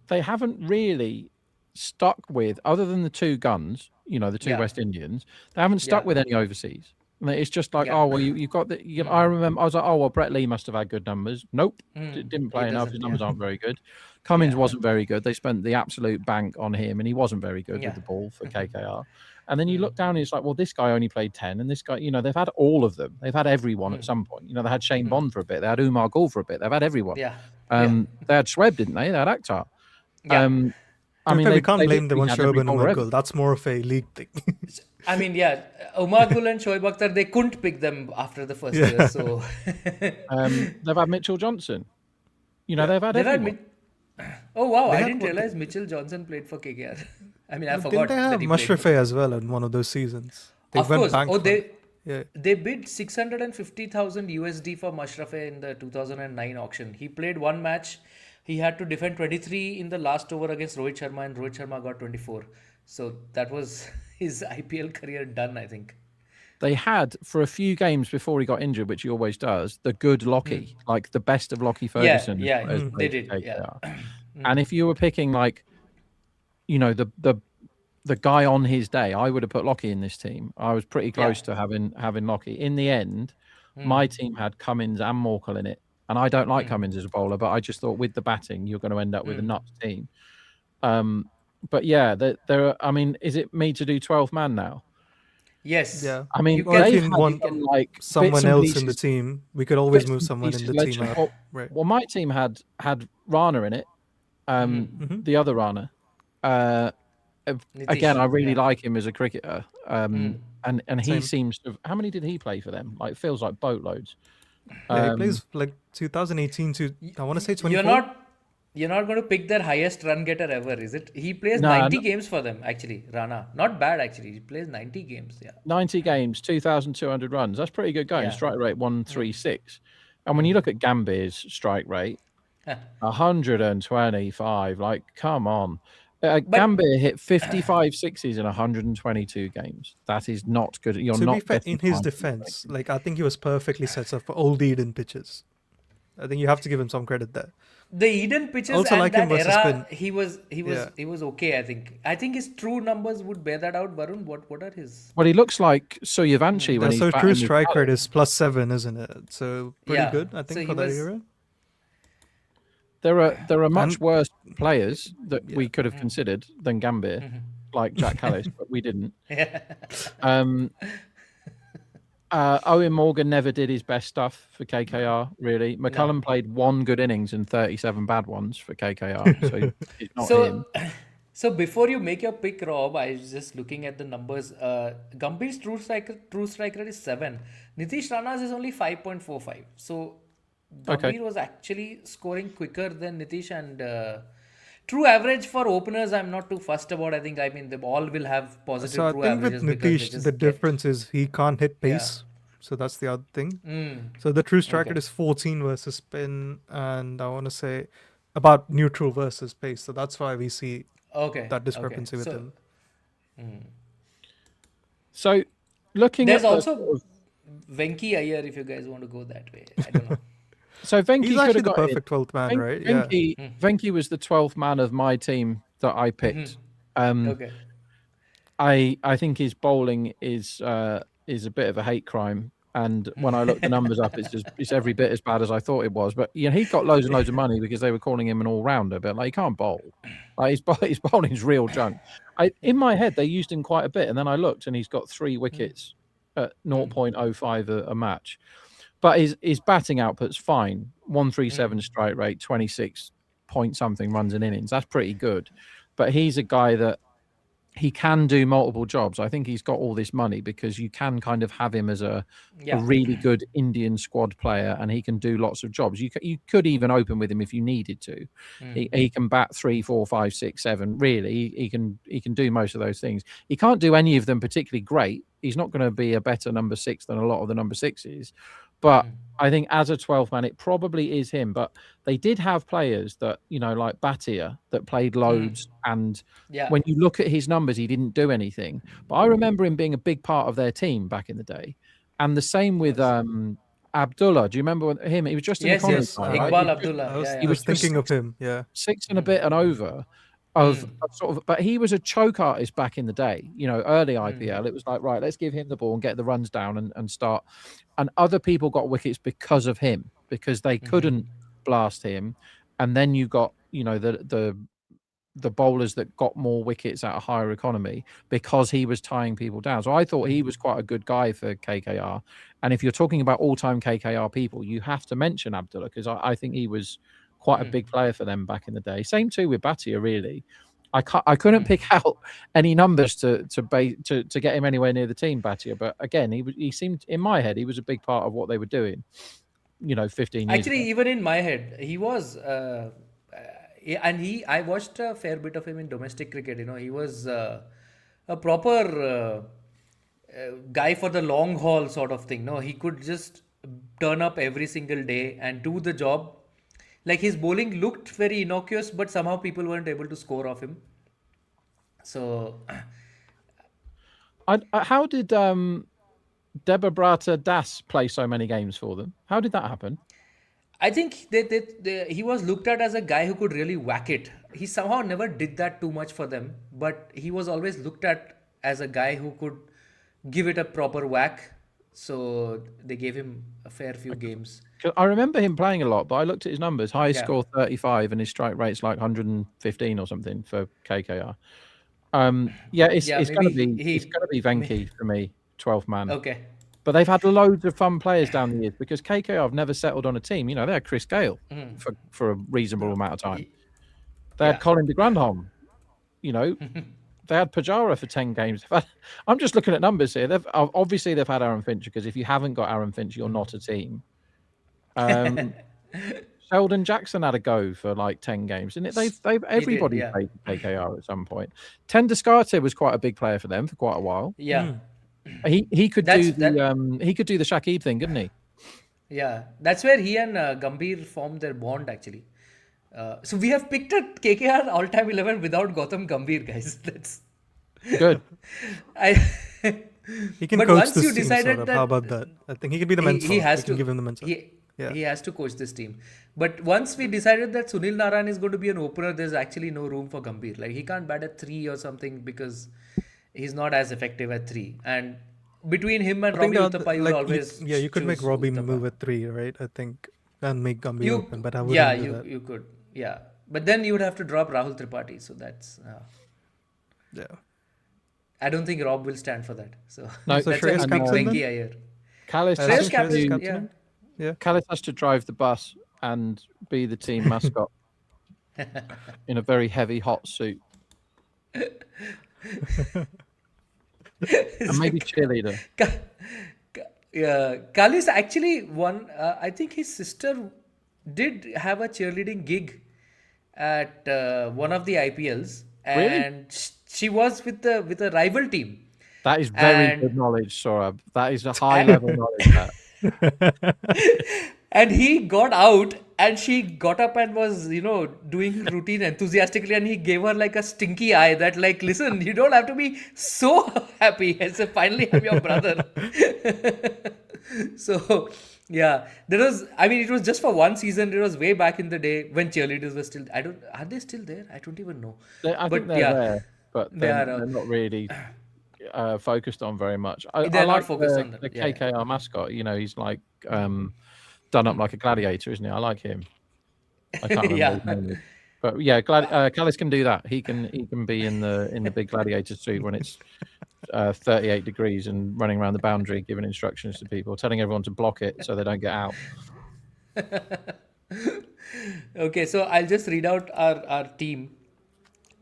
they haven't really stuck with, other than the 2 guns, the 2 Yeah. West Indians, they haven't stuck Yeah. with any overseas. And it's just like, Yeah. oh, well, you've got the. I remember I was like, oh, well, Brett Lee must have had good numbers. Nope, didn't play enough. His doesn't, numbers yeah. aren't very good. Cummins Yeah. wasn't very good. They spent the absolute bank on him, and he wasn't very good Yeah. with the ball for KKR. And then you look down, and it's like, well, this guy only played 10, and this guy, they've had all of them. They've had everyone at some point. They had Shane Bond for a bit. They had Umar Gul for a bit. They've had everyone. Yeah. They had Schweb, didn't they? They had Akhtar. Yeah. I mean, we can't they blame them on literally had every Shoaib and bowler ever. Umar Gul. That's more of a league thing. I mean, yeah, Umar Gul and Shoaib Akhtar, they couldn't pick them after the first year. So They've had Mitchell Johnson. They've had they've had everyone. Oh wow, They I had didn't what- realize Mitchell Johnson played for KKR. I mean, I Didn't forgot they that have he played for. Mushrafeh as well in one of those seasons? They Of went course. bank Oh, for- Yeah. they bid 650,000 USD for Mushrafeh in the 2009 auction. He played one match. He had to defend 23 in the last over against Rohit Sharma, and Rohit Sharma got 24. So that was his IPL career done, I think. They had, for a few games before he got injured, which he always does, the good Lockie, like the best of Lockie Ferguson. yeah, has they played did, for yeah. KKR. And if you were picking like, the guy on his day, I would have put Lockie in this team. I was pretty close to having Lockie. In the end, my team had Cummins and Morkel in it. And I don't like Cummins as a bowler, but I just thought with the batting, you're going to end up with a nuts team. But yeah, there are, I mean, is it me to do 12th man now? Yes. Yeah. I mean, You Or if they've you had, want like someone bits and else in the pieces- team, we could always bits move and someone in pieces the led team to- up. Well, Right. well, my team had Rana in it, the other Rana. Again, I really like him as a cricketer, and he Same. seems to. How many did he play for them? Like, it feels like boatloads. Yeah, he plays like 2018 to I want to say 24. You're not going to pick their highest run getter ever, is it? He plays No, 90 no. games for them, actually, Rana. Not bad, actually. He plays 90 games, yeah. 90 games, 2,200 runs. That's pretty good going. Yeah. Strike rate 136. And when you look at Gambir's strike rate, 125. Like, come on. Gambia hit 55 sixes in 122 games. That is not good. You're To not be fair, getting in his past defense, like I think he was perfectly set up for old Eden pitches. I think you have to give him some credit there. The Eden pitches Also and like him that versus era, spin. he was Yeah. he was okay. I think his true numbers would bear that out. Varun, what are his? Well, he looks like Suryavanshi when Yeah, he's so batting true with strike rate colours. is +7, isn't it? So pretty Yeah, good, I so think, he for that was. era. There are much And worse players that yeah. we could have considered than Gambia, like Jack Callis, but we didn't. Owen Morgan never did his best stuff for KKR, really. McCullum played one good innings and 37 bad ones for KKR, so he's not him. So, so before you make your pick, Rob, I was just looking at the numbers. Gambhir's true strike rate is 7. Nitish Rana's is only 5.45. So Gambhir was actually scoring quicker than Nitish, and true average for openers, I'm not too fussed about. I mean, they all will have positive so I true think with averages because they Nitish, just the get. difference is he can't hit Yeah. pace. So that's the other thing. So the true strike rate Okay. is 14 versus spin, and I want to say about neutral versus pace. So that's why we see Okay. that discrepancy with So him. So looking there's at the also Venki Iyer if you guys want to go that way. I don't know. so Venki He's could actually have the got in. perfect 12th man, right? Yeah. Venki was the 12th man of my team that I picked. Okay. I think his bowling is a bit of a hate crime. And when I look the numbers up, it's every bit as bad as I thought it was. But he got loads and loads of money because they were calling him an all rounder. But like, he can't bowl. Like his bowling's real junk. In my head they used him quite a bit, and then I looked and he's got 3 wickets at 0.05 a match. But his batting output's fine. 137 strike rate, 26 point something runs an innings. That's pretty good. But he's a guy that he can do multiple jobs. I think he's got all this money because you can kind of have him as a really good Indian squad player, and he can do lots of jobs. You could even open with him if you needed to. He can bat 3, 4, 5, 6, 7. Really, he can do most of those things. He can't do any of them particularly great. He's not going to be a better number 6 than a lot of the number 6s. But I think as a 12th man, it probably is him. But they did have players that, like Bhatia, that played loads. And when you look at his numbers, he didn't do anything. But I remember him being a big part of their team back in the day. And the same with Abdullah. Do you remember him? He was just in the comments. Iqbal Abdullah. I was thinking of him. Yeah. 6 and a bit and over. But he was a choke artist back in the day, early IPL. It was like, right, let's give him the ball and get the runs down and start. And other people got wickets because of him, because they couldn't blast him. And then you got, the bowlers that got more wickets at a higher economy because he was tying people down. So I thought he was quite a good guy for KKR. And if you're talking about all-time KKR people, you have to mention Abdullah, because I think he was quite a big player for them back in the day. Same too with Bhatia, really. I couldn't pick out any numbers to get him anywhere near the team, Bhatia. But again, he seemed, in my head, he was a big part of what they were doing. 15 years Actually, ago. even in my head, he was, and I watched a fair bit of him in domestic cricket. He was a proper guy for the long haul sort of thing. No, he could just turn up every single day and do the job. Like, his bowling looked very innocuous, but somehow people weren't able to score off him. So, how did Debabrata Das play so many games for them? How did that happen? I think he was looked at as a guy who could really whack it. He somehow never did that too much for them, but he was always looked at as a guy who could give it a proper whack. So they gave him a fair few games. I remember him playing a lot, but I looked at his numbers. Highest score 35, and his strike rate's like 115 or something for KKR. It's going to be Venki for me, 12th man. Okay. But they've had loads of fun players down the years, because KKR have never settled on a team. They had Chris Gale for a reasonable amount of time. They had Colin de Grandhomme. They had Pujara for 10 games. I'm just looking at numbers here. Obviously they've had Aaron Finch, because if you haven't got Aaron Finch, you're not a team. Sheldon Jackson had a go for like 10 games, and everybody played KKR at some point. Tenduskarte was quite a big player for them for quite a while. Yeah. He could do the Shakib thing, couldn't he? Yeah, that's where he and Gambhir formed their bond, actually. So we have picked a KKR all-time 11 without Gautam Gambhir, guys. That's Good. I. He can But coach once this you team, decided Saurabh. that How about that? I think he could be the he mentor. has We can to give him the mentor. he Yeah. he has to coach this team. But once we decided that Sunil Narine is going to be an opener, there's actually no room for Gambhir. Like he can't bat at 3 or something because he's not as effective at 3. And between him and I think Robbie Uthappa, you would always you could make choose Robbie Uthappa. move at 3, right? I think, and make Gumby You open, but I wouldn't yeah, do you that. you could, yeah. But then you would have to drop Rahul Tripathi, so that's Yeah. I don't think Rob will stand for that. So No, So that's why Shreyas he picked captain then? Venki Iyer. Callis I Shreyas has, assume captain, Shreyas to, captain. Yeah. Callis has to drive the bus and be the team mascot in a very heavy hot suit. And maybe cheerleader. Yeah, Kalis actually won. I think his sister did have a cheerleading gig at one of the IPLs, and she was with a rival team. That is very And- good knowledge, Saurabh. That is a high level knowledge. That. And he got out, and she got up and was, doing her routine enthusiastically, and he gave her like a stinky eye that, like, listen, you don't have to be so happy. I said, finally, I'm your brother. So, yeah, it was just for one season. It was way back in the day when cheerleaders were still, are they still there? I don't even know. I think they're there, but they're not really focused on very much. I They're not like focused on that, the yeah. KKR mascot. He's like done up like a gladiator, isn't he? I like him. I can't remember Yeah. his name is. But yeah, Callis can do that. He can be in the big gladiator suit when it's 38 degrees and running around the boundary, giving instructions to people, telling everyone to block it so they don't get out. Okay, so I'll just read out our team.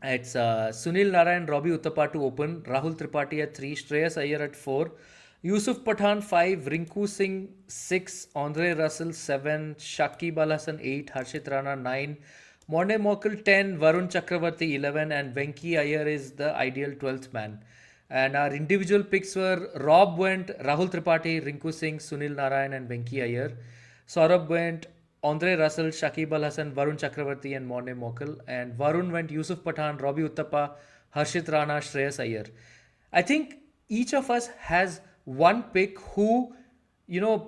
It's Sunil Narine, Robbie Uthappa to open, Rahul Tripathi at 3, Shreyas Iyer at 4, Yusuf Pathan 5, Rinku Singh 6, Andre Russell 7, Shakib Al Hasan 8, Harshit Rana 9, Morne Mokal 10, Varun Chakravarti 11, and Venki Iyer is the ideal 12th man. And our individual picks were Rob went Rahul Tripathi, Rinku Singh, Sunil Narine, and Venki Iyer. Saurabh went Andre Russell, Shakib Al Hasan, Varun Chakravarti, and Morne Mokal. And Varun went Yusuf Pathan, Robbie Uthappa, Harshit Rana, Shreyas Iyer. I think each of us has one pick who,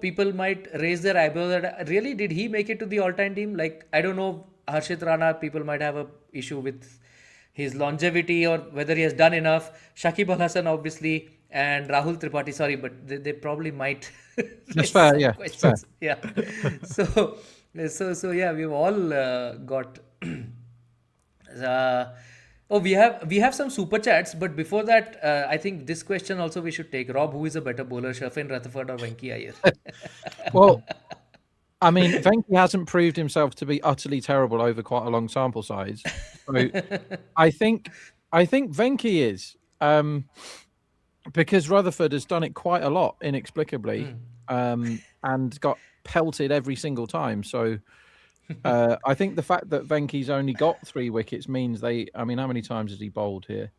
people might raise their eyebrows that really did he make it to the all-time team? Like, I don't know, Harshit Rana, people might have a issue with his longevity or whether he has done enough. Shakib Al Hasan, obviously, and Rahul Tripathi, sorry, but they probably might. That's fair, yeah. Questions. Yeah. So yeah, we've all got. We have some super chats, but before that, I think this question also we should take. Rob, who is a better bowler, Shafin Rutherford or Venki Iyer? Well, I mean, Venki hasn't proved himself to be utterly terrible over quite a long sample size. So I think Venki is, because Rutherford has done it quite a lot inexplicably, and got pelted every single time. So I think the fact that Venki's only got 3 wickets means how many times has he bowled here?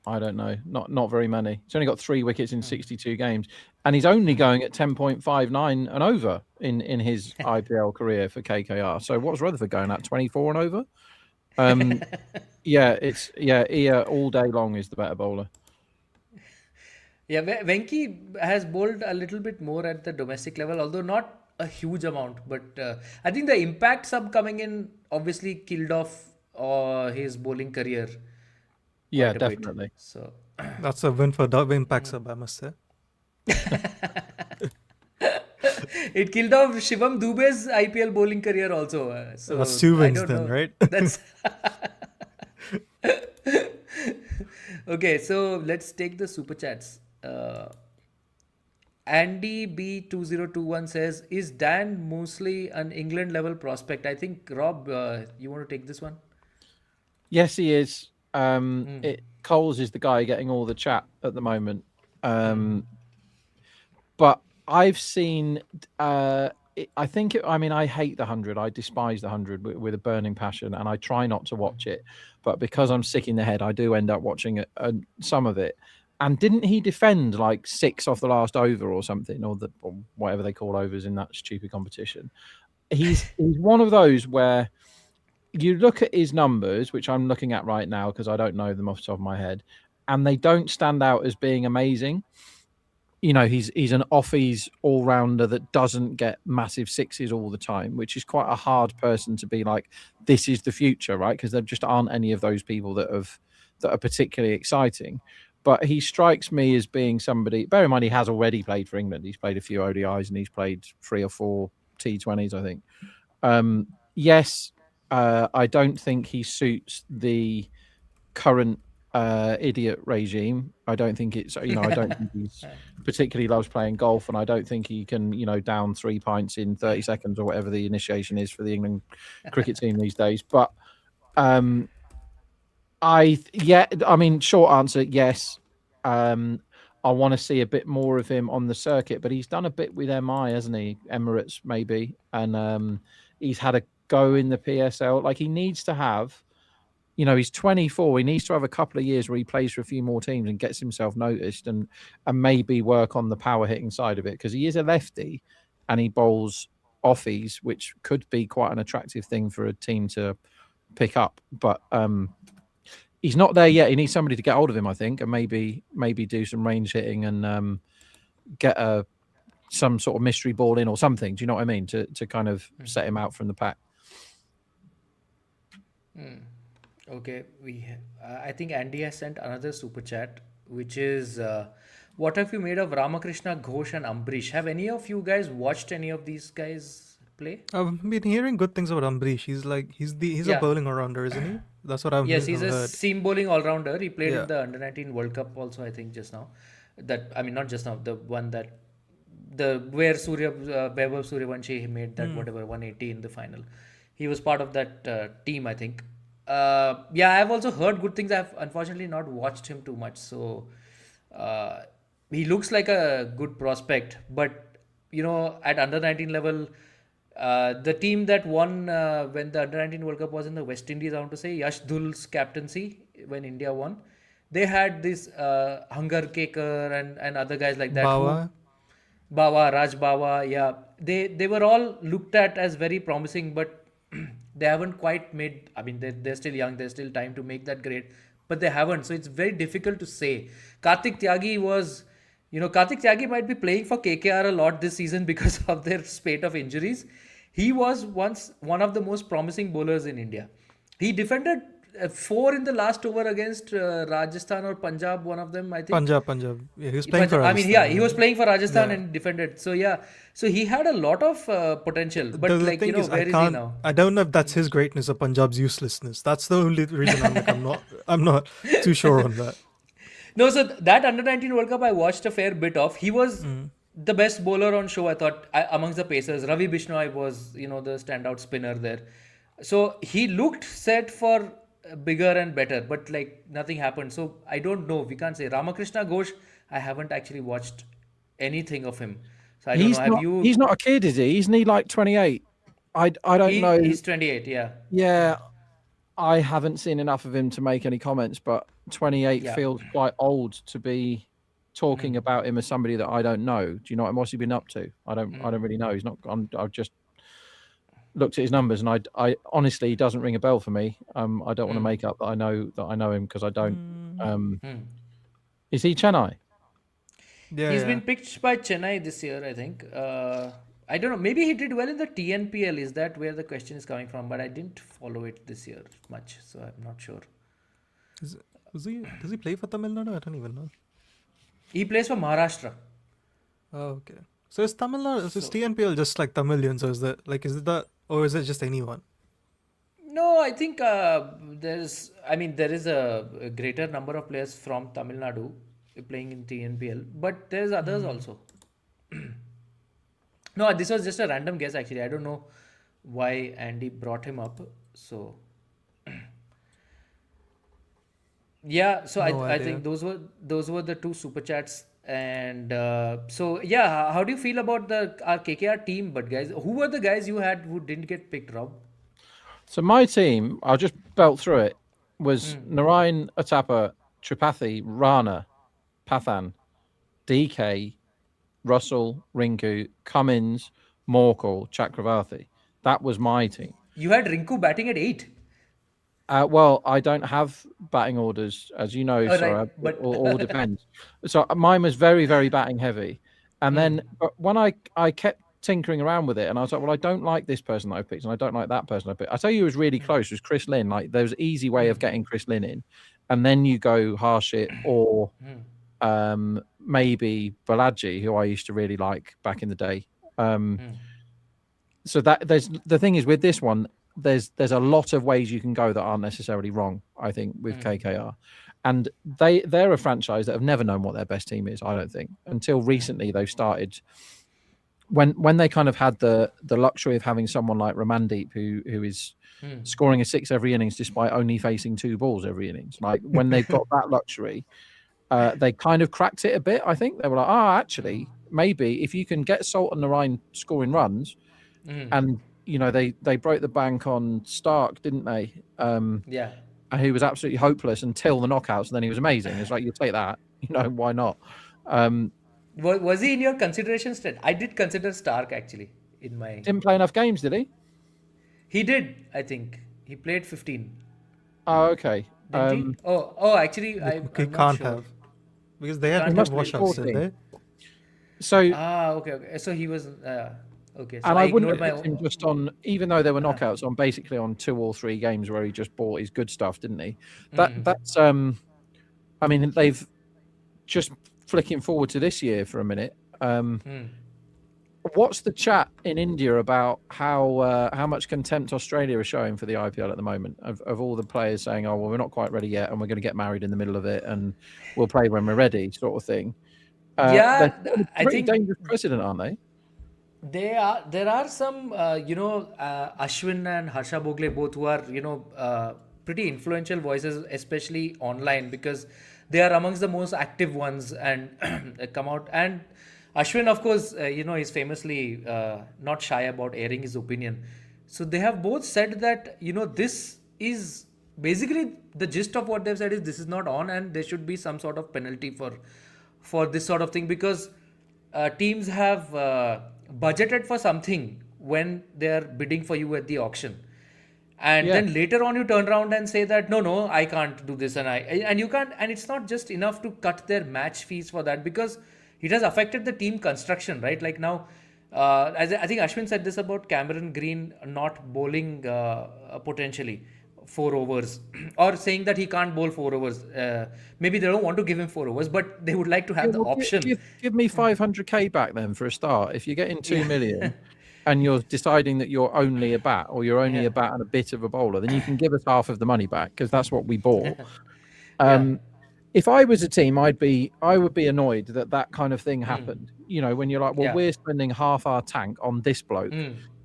I don't know, not very many. He's only got 3 wickets in 62 games, and he's only going at 10.59 and over in his IPL career for KKR. So what's Rutherford going at, 24 and over? Iyer all day long is the better bowler. Yeah, Venki has bowled a little bit more at the domestic level, although not a huge amount. But I think the impact sub coming in obviously killed off his bowling career. Yeah, quite a bit. definitely. So That's a win for Impact Sub, I must say. it killed off Shivam Dube's IPL bowling career also. So That's 2 I wins don't then, know. right? That's okay. So let's take the super chats. Andy B2021 says, "Is Dan Mosley an England level prospect?" I think Rob, you want to take this one? Yes, he is. Coles is the guy getting all the chat at the moment. But I've seen. I hate the 100. I despise the 100 with a burning passion, and I try not to watch it. But because I'm sick in the head, I do end up watching some of it. And didn't he defend like 6 off the last over or something, or whatever they call overs in that stupid competition? he's one of those where you look at his numbers, which I'm looking at right now because I don't know them off the top of my head, and they don't stand out as being amazing. He's an offies all rounder that doesn't get massive sixes all the time, which is quite a hard person to be like, this is the future, right? Because there just aren't any of those people that are particularly exciting. But he strikes me as being somebody. Bear in mind, he has already played for England. He's played a few ODIs and he's played 3 or 4 T20s, I think. Yes, I don't think he suits the current idiot regime. I don't think it's, I don't think he's particularly loves playing golf, and I don't think he can, down 3 pints in 30 seconds or whatever the initiation is for the England cricket team these days. But short answer, yes. I want to see a bit more of him on the circuit, but he's done a bit with MI, hasn't he? Emirates, maybe. And he's had a go in the PSL. Like, he needs to have, he's 24. He needs to have a couple of years where he plays for a few more teams and gets himself noticed and maybe work on the power hitting side of it, because he is a lefty and he bowls offies, which could be quite an attractive thing for a team to pick up. But he's not there yet. He needs somebody to get hold of him, I think, and maybe do some range hitting and get some sort of mystery ball in or something. Do you know what I mean? To kind of set him out from the pack. Okay, I think Andy has sent another super chat, which is, what have you made of Ramakrishna Ghosh and Ambrish? Have any of you guys watched any of these guys play? I've been hearing good things about Ambrish. He's a bowling all-rounder, isn't he? That's what I've Yes, he's a heard. seam bowling all-rounder. He played Yeah. in the Under-19 World Cup also, I think, just now. Not just now, the one where Vaibhav Suryavanshi made that 180 in the final. He was part of that team, I think. I've also heard good things. I've unfortunately not watched him too much. So he looks like a good prospect. But, at Under-19 level, the team that won when the Under-19 World Cup was in the West Indies, I want to say, Yash Dhul's captaincy when India won, they had this Hangar Kekar and other guys like that. Bawa. Raj Bawa, yeah. They were all looked at as very promising, but they haven't quite made, they're still young, there's still time to make that grade, but they haven't. So it's very difficult to say. Kartik Tyagi might be playing for KKR a lot this season because of their spate of injuries. He was once one of the most promising bowlers in India. He defended 4 in the last over against Rajasthan or Punjab, one of them, I think. Punjab. Yeah, he was playing for Rajasthan. He was playing for Rajasthan and defended. So he had a lot of potential. But The thing is, where is he now? I don't know if that's his greatness or Punjab's uselessness. That's the only reason I'm not too sure on that. No, so that Under-19 World Cup I watched a fair bit of. He was the best bowler on show, I thought, amongst the pacers. Ravi Bishnoi was, the standout spinner there. So he looked set for bigger and better, but nothing happened. So I don't know. We can't say. Ramakrishna Ghosh, I haven't actually watched anything of him. So I don't know. Have you? He's not a kid, is he? Isn't he like 28? I don't know. He's 28, yeah. Yeah, I haven't seen enough of him to make any comments, but 28 feels quite old to be talking about him as somebody that I don't know. Do you know what's he been up to? I don't really know. He's not. I've just looked at his numbers, and I honestly, he doesn't ring a bell for me. I don't want to make up that I know him because I don't. Is he Chennai? Yeah, He's been picked by Chennai this year, I think. I don't know. Maybe he did well in the TNPL. Is that where the question is coming from? But I didn't follow it this year much, so I'm not sure. Does he play for Tamil Nadu? I don't even know. He plays for Maharashtra. Oh, okay. So is Tamil Nadu, is TNPL just like Tamilians, or is it just anyone? No, I think there is a greater number of players from Tamil Nadu playing in TNPL, but there's others also. No, this was just a random guess actually. I don't know why Andy brought him up. So yeah, so I think those were the 2 super chats. And how do you feel about our KKR team? But guys, who were the guys you had who didn't get picked, Rob? So my team, I'll just belt through it, was Narine, Atapa, Tripathi, Rana, Pathan, DK, Russell, Rinku, Cummins, Morkel, Chakravarthi. That was my team. You had Rinku batting at 8. Well, I don't have batting orders, as you know, Oh, right. Saurabh. It But all depends. So mine was very, very batting heavy. And then but when I kept tinkering around with it, and I was like, well, I don't like this person that I picked, and I don't like that person I picked. I tell you, who was really close was Chris Lynn. Like, there was an easy way of getting Chris Lynn in, and then you go Harshit or maybe Balaji, who I used to really like back in the day. So that there's the thing is with this one, there's a lot of ways you can go that aren't necessarily wrong, I think, with KKR. And they're a franchise that have never known what their best team is, I don't think. Until recently they've started when they kind of had the luxury of having someone like Ramandeep who is scoring a 6 every innings despite only facing 2 balls every innings. Like when they've got that luxury, they kind of cracked it a bit, I think. They were like, actually, maybe if you can get Salt and Narine scoring runs, and they broke the bank on Stark, didn't they? yeah. Who was absolutely hopeless until the knockouts, and then he was amazing. It's like, you take that, why not? Was he in your considerations? I did consider Stark actually in my. Didn't play enough games, did he? He did, I think. He played 15. Oh, okay. Didn't he? Oh, actually, He I'm not can't sure. have. Because they had Can't no have washouts, 14. didn't they? So, Okay. So he was. Okay. So and I wouldn't ignored have picked him just on, even though there were knockouts, on basically on 2 or 3 games where he just bought his good stuff, didn't he? That's I mean, they've just flicking forward to this year for a minute. What's the chat in India about how much contempt Australia is showing for the IPL at the moment? Of all the players saying, "Oh, well, we're not quite ready yet, and we're going to get married in the middle of it, and we'll play when we're ready," sort of thing. Yeah, They're I pretty think dangerous precedent, aren't they? there are some Ashwin and Harsha Bogle, both who are pretty influential voices, especially online, because they are amongst the most active ones and come out. And Ashwin, of course, is famously not shy about airing his opinion. So they have both said that this is basically the gist of what they've said is this is not on, and there should be some sort of penalty for this sort of thing, because teams have budgeted for something when they are bidding for you at the auction, and then later on you turn around and say that no, I can't do this, and you can't, and it's not just enough to cut their match fees for that, because it has affected the team construction, right? Like now, as I think Ashwin said this about Cameron Green not bowling potentially 4 overs, or saying that he can't bowl 4 overs. Maybe they don't want to give him 4 overs, but they would like to have the option. Give me 500k back then for a start. If you're getting 2 million and you're deciding that you're only a bat, or you're only a bat and a bit of a bowler, then you can give us half of the money back, because that's what we bought. If I was a team, I would be annoyed that kind of thing happened. When you're like, well, we're spending half our tank on this bloke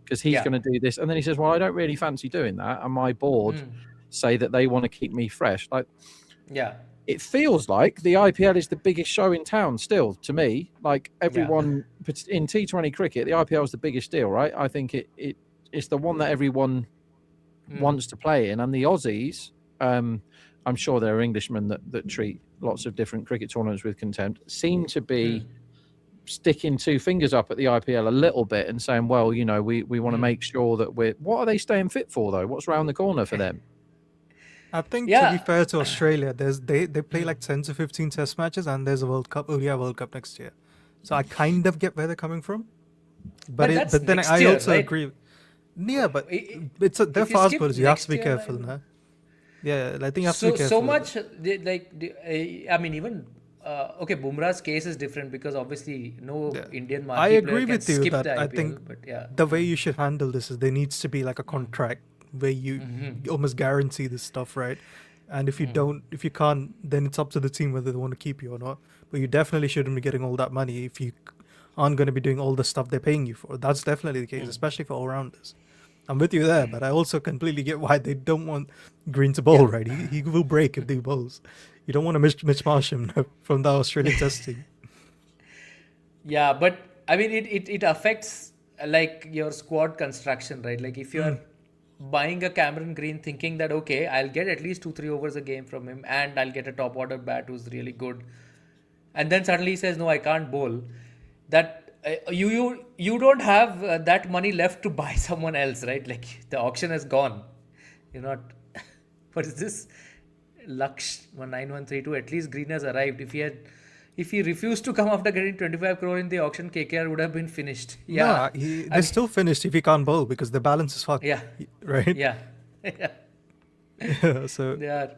because he's going to do this, and then he says, well, I don't really fancy doing that, and my board say that they want to keep me fresh. Like, it feels like the IPL is the biggest show in town still, to me. Like, everyone in T20 cricket, the IPL is the biggest deal, right? I think it's the one that everyone wants to play in, and the Aussies. I'm sure there are Englishmen that treat lots of different cricket tournaments with contempt, seem to be sticking 2 fingers up at the IPL a little bit and saying, well, we want to make sure that what are they staying fit for, though? What's around the corner for them? I think, to be fair to Australia, they play like 10 to 15 test matches, and there's a World Cup, World Cup next year. So I kind of get where they're coming from. But then I also agree. Yeah, but they're fast bowlers. You have to be careful, no? Yeah, I think you have to be careful. So much, I mean, even Bumrah's case is different, because obviously no Indian I marquee agree player with can you skip that the IPL, I think but the way you should handle this is there needs to be like a contract where you almost guarantee this stuff, right? And if you if you can't, then it's up to the team whether they want to keep you or not. But you definitely shouldn't be getting all that money if you aren't going to be doing all the stuff they're paying you for. That's definitely the case, especially for all-rounders. I'm with you there, but I also completely get why they don't want Green to bowl, right? He will break if he bowls. You don't want to Mitch Marsh him from the Australian test team. Yeah, but I mean, it affects like your squad construction, right? Like if you're buying a Cameron Green thinking that, okay, I'll get at least 2-3 overs a game from him, and I'll get a top order bat who's really good, and then suddenly he says, no, I can't bowl. That you don't have that money left to buy someone else, right? Like the auction has gone. You're not. What is this? Lux 9132. At least Green has arrived. If he refused to come after getting 25 crore in the auction, KKR would have been finished. Yeah. Nah, they're still finished if he can't bowl because the balance is fucked. Yeah. Right? Yeah. Yeah. Yeah, so They are.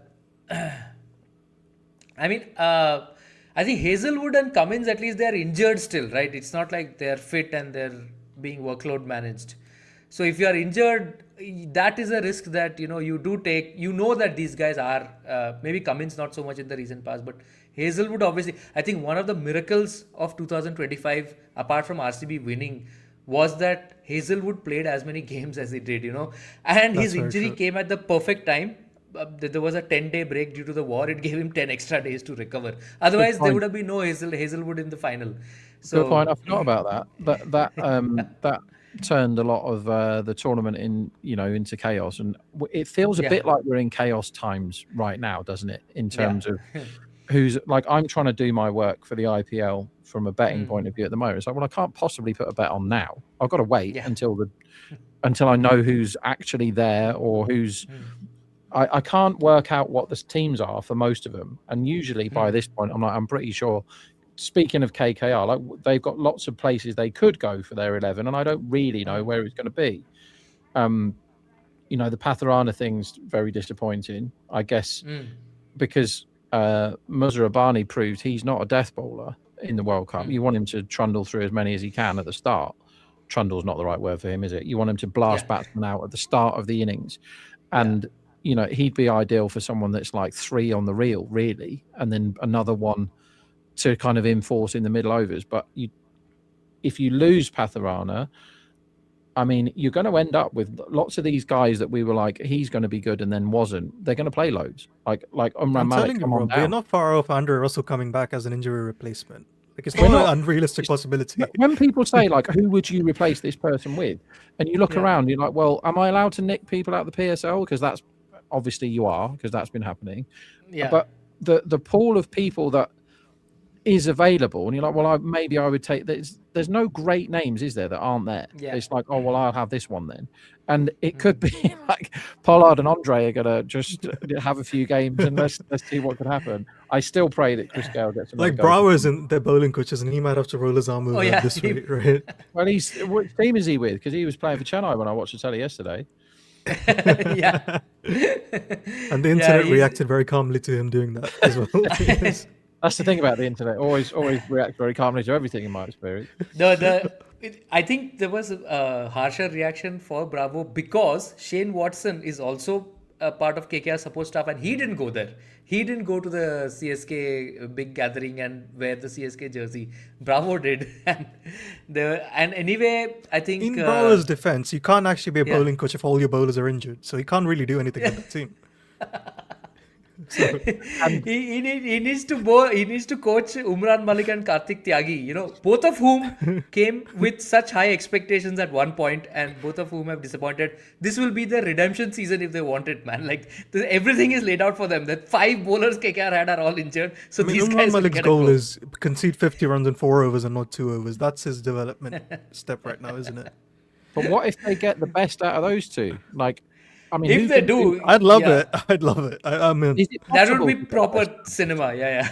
I mean, I think Hazelwood and Cummins, at least they are injured still, right? It's not like they're fit and they're being workload managed. So if you are injured, that is a risk that you do take. You know that these guys are maybe Cummins not so much in the recent past, but Hazelwood obviously. I think one of the miracles of 2025, apart from RCB winning, was that Hazelwood played as many games as he did. And That's his very injury true. came at the perfect time. There was a 10-day break due to the war. It gave him 10 extra days to recover. Otherwise, there point. would have been no Hazelwood in the final. Good So point. I forgot about that. That turned a lot of the tournament into chaos, and it feels a Yeah. bit like we're in chaos times right now, doesn't it? In terms of who's like, I'm trying to do my work for the IPL from a betting point of view at the moment. It's like, well, I can't possibly put a bet on now. I've got to wait Yeah. until I know who's actually there or who's. I can't work out what the teams are for most of them, and usually by this point, I'm pretty sure. Speaking of KKR, like they've got lots of places they could go for their 11, and I don't really know where it's going to be. The Patharana thing's very disappointing, I guess, because Muzarabani proved he's not a death bowler in the World Cup. You want him to trundle through as many as he can at the start. Trundle's not the right word for him, is it? You want him to blast batsmen out at the start of the innings, and he'd be ideal for someone that's like 3 on the reel, really, and then another one to kind of enforce in the middle overs. But if you lose Patharana, I mean, you're going to end up with lots of these guys that we were like, he's going to be good, and then wasn't. They're going to play loads. Like Umran I'm Malik, telling you, come on Rob, we're down. not far off Andrew Russell coming back as an injury replacement. Like, it's not an unrealistic possibility. When people say, like, who would you replace this person with? And you look around, you're like, well, am I allowed to nick people out of the PSL? Because that's obviously you are, because that's been happening. Yeah. But the pool of people that is available, and you're like, well, maybe I would take this. There's no great names, is there, that aren't there? Yeah. It's like, oh, well, I'll have this one then. And it could be like Pollard and Andre are going to just have a few games and let's see what could happen. I still pray that Chris Gale gets another Like, go. Bravo isn't their bowling coaches, and he might have to roll his arm over this week, right? Well, what team is he with? Because he was playing for Chennai when I watched the telly yesterday. Yeah. And the internet reacted very calmly to him doing that as well. Yes. That's the thing about the internet. Always react very calmly to everything, in my experience. I think there was a harsher reaction for Bravo because Shane Watson is also a part of KKR support staff, and he didn't go there. He didn't go to the CSK big gathering and wear the CSK jersey. Bravo did, and anyway, I think In Bravo's defense, you can't actually be a bowling coach if all your bowlers are injured, so he can't really do anything with the team. So, he needs to coach Umran Malik and Karthik Tyagi, both of whom came with such high expectations at one point, and both of whom have disappointed. This will be their redemption season if they want it, man. Like everything is laid out for them. The 5 bowlers KKR had are all injured, so these Umran guys will Malik's get a goal goal. is concede 50 runs in 4 overs and not 2 overs. That's his development step right now, isn't it? But what if they get the best out of those two? Like, I mean, If they do, I'd love it. I'd love it. I mean, is it that would possible be to get the proper best? cinema. Yeah.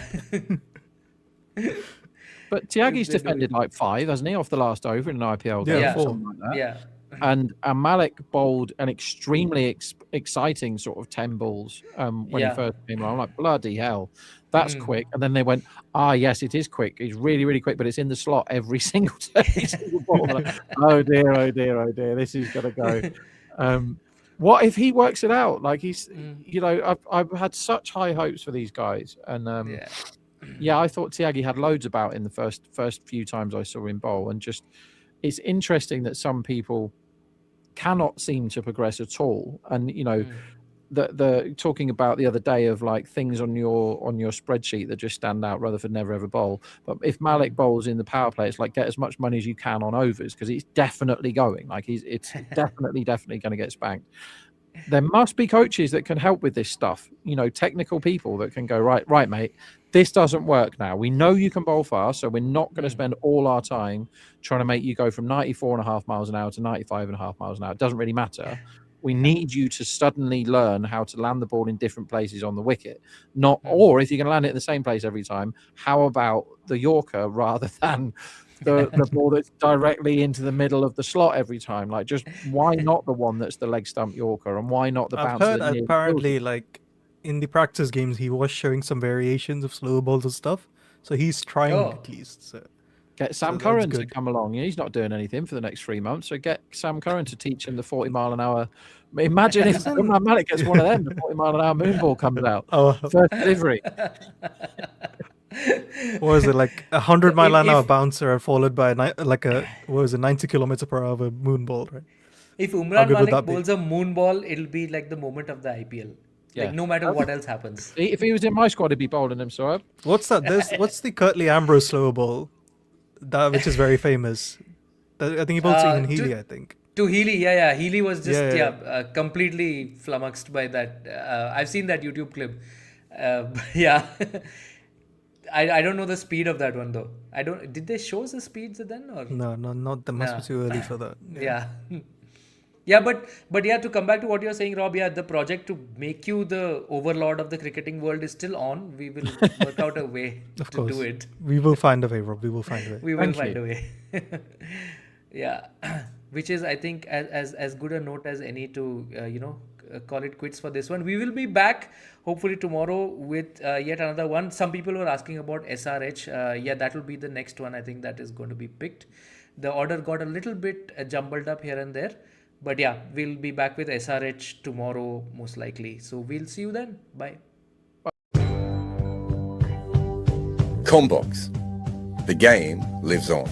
But Tyaggi's defended like 5, hasn't he, off the last over in an IPL game? Yeah, or 4. something like that. Yeah. And Malik bowled an extremely exciting sort of 10 balls when he first came on. I'm like, bloody hell, that's quick. And then they went, yes, it is quick. It's really, really quick, but it's in the slot every single ball. Like, oh dear, this is going to go. What if he works it out? Like he's, I've had such high hopes for these guys. And I thought Tyaggi had loads about in the first few times I saw him bowl. And just, it's interesting that some people cannot seem to progress at all. And the talking about the other day of like things on your spreadsheet that just stand out. Rutherford never ever bowl, but if Malik bowls in the power play, it's like get as much money as you can on overs because he's definitely going. Like it's definitely going to get spanked. There must be coaches that can help with this stuff. Technical people that can go right, mate. this doesn't work now. We know you can bowl fast, so we're not going to spend all our time trying to make you go from 94.5 miles an hour to 95.5 miles an hour. It doesn't really matter. We need you to suddenly learn how to land the ball in different places on the wicket. Or if you're going to land it in the same place every time, how about the Yorker rather than the ball that's directly into the middle of the slot every time? Like, just why not the one that's the leg stump Yorker, and why not the I've bounce? heard apparently, like, in the practice games, he was showing some variations of slow balls and stuff. So he's trying at least. So. Get Sam that's Curran to good. come along. He's not doing anything for the next 3 months, so get Sam Curran to teach him the 40 mile an hour. Imagine if Umran Malik gets one of them, the 40 mile an hour moon ball comes out. First delivery. What was it, like 100 mile an hour bouncer followed by like a 90 kilometers per hour moon ball, right? If Umran Malik bowls a moon ball, it'll be like the moment of the IPL. Like, no matter what else happens. If he was in my squad, he'd be bowling him, Saurabh. What's that? What's the Curtly Ambrose slow ball? Which is very famous. I think he bowls to Ian Healy, I think. To Healy, yeah. Healy was just completely flummoxed by that. I've seen that YouTube clip. Yeah. I don't know the speed of that one though. Did they show the speeds then or? No, not that must be too early for that. Yeah. Yeah, but yeah, to come back to what you're saying, Rob, yeah, the project to make you the overlord of the cricketing world is still on. We will work out a way to do it. We will find a way, Rob. We will find a way. We will find a way. Yeah, which is, I think, as good a note as any to call it quits for this one. We will be back hopefully tomorrow with yet another one. Some people were asking about SRH. Yeah, that will be the next one. I think that is going to be picked. The order got a little bit jumbled up here and there. But yeah, we'll be back with SRH tomorrow, most likely. So we'll see you then. Bye. Combox. The game lives on.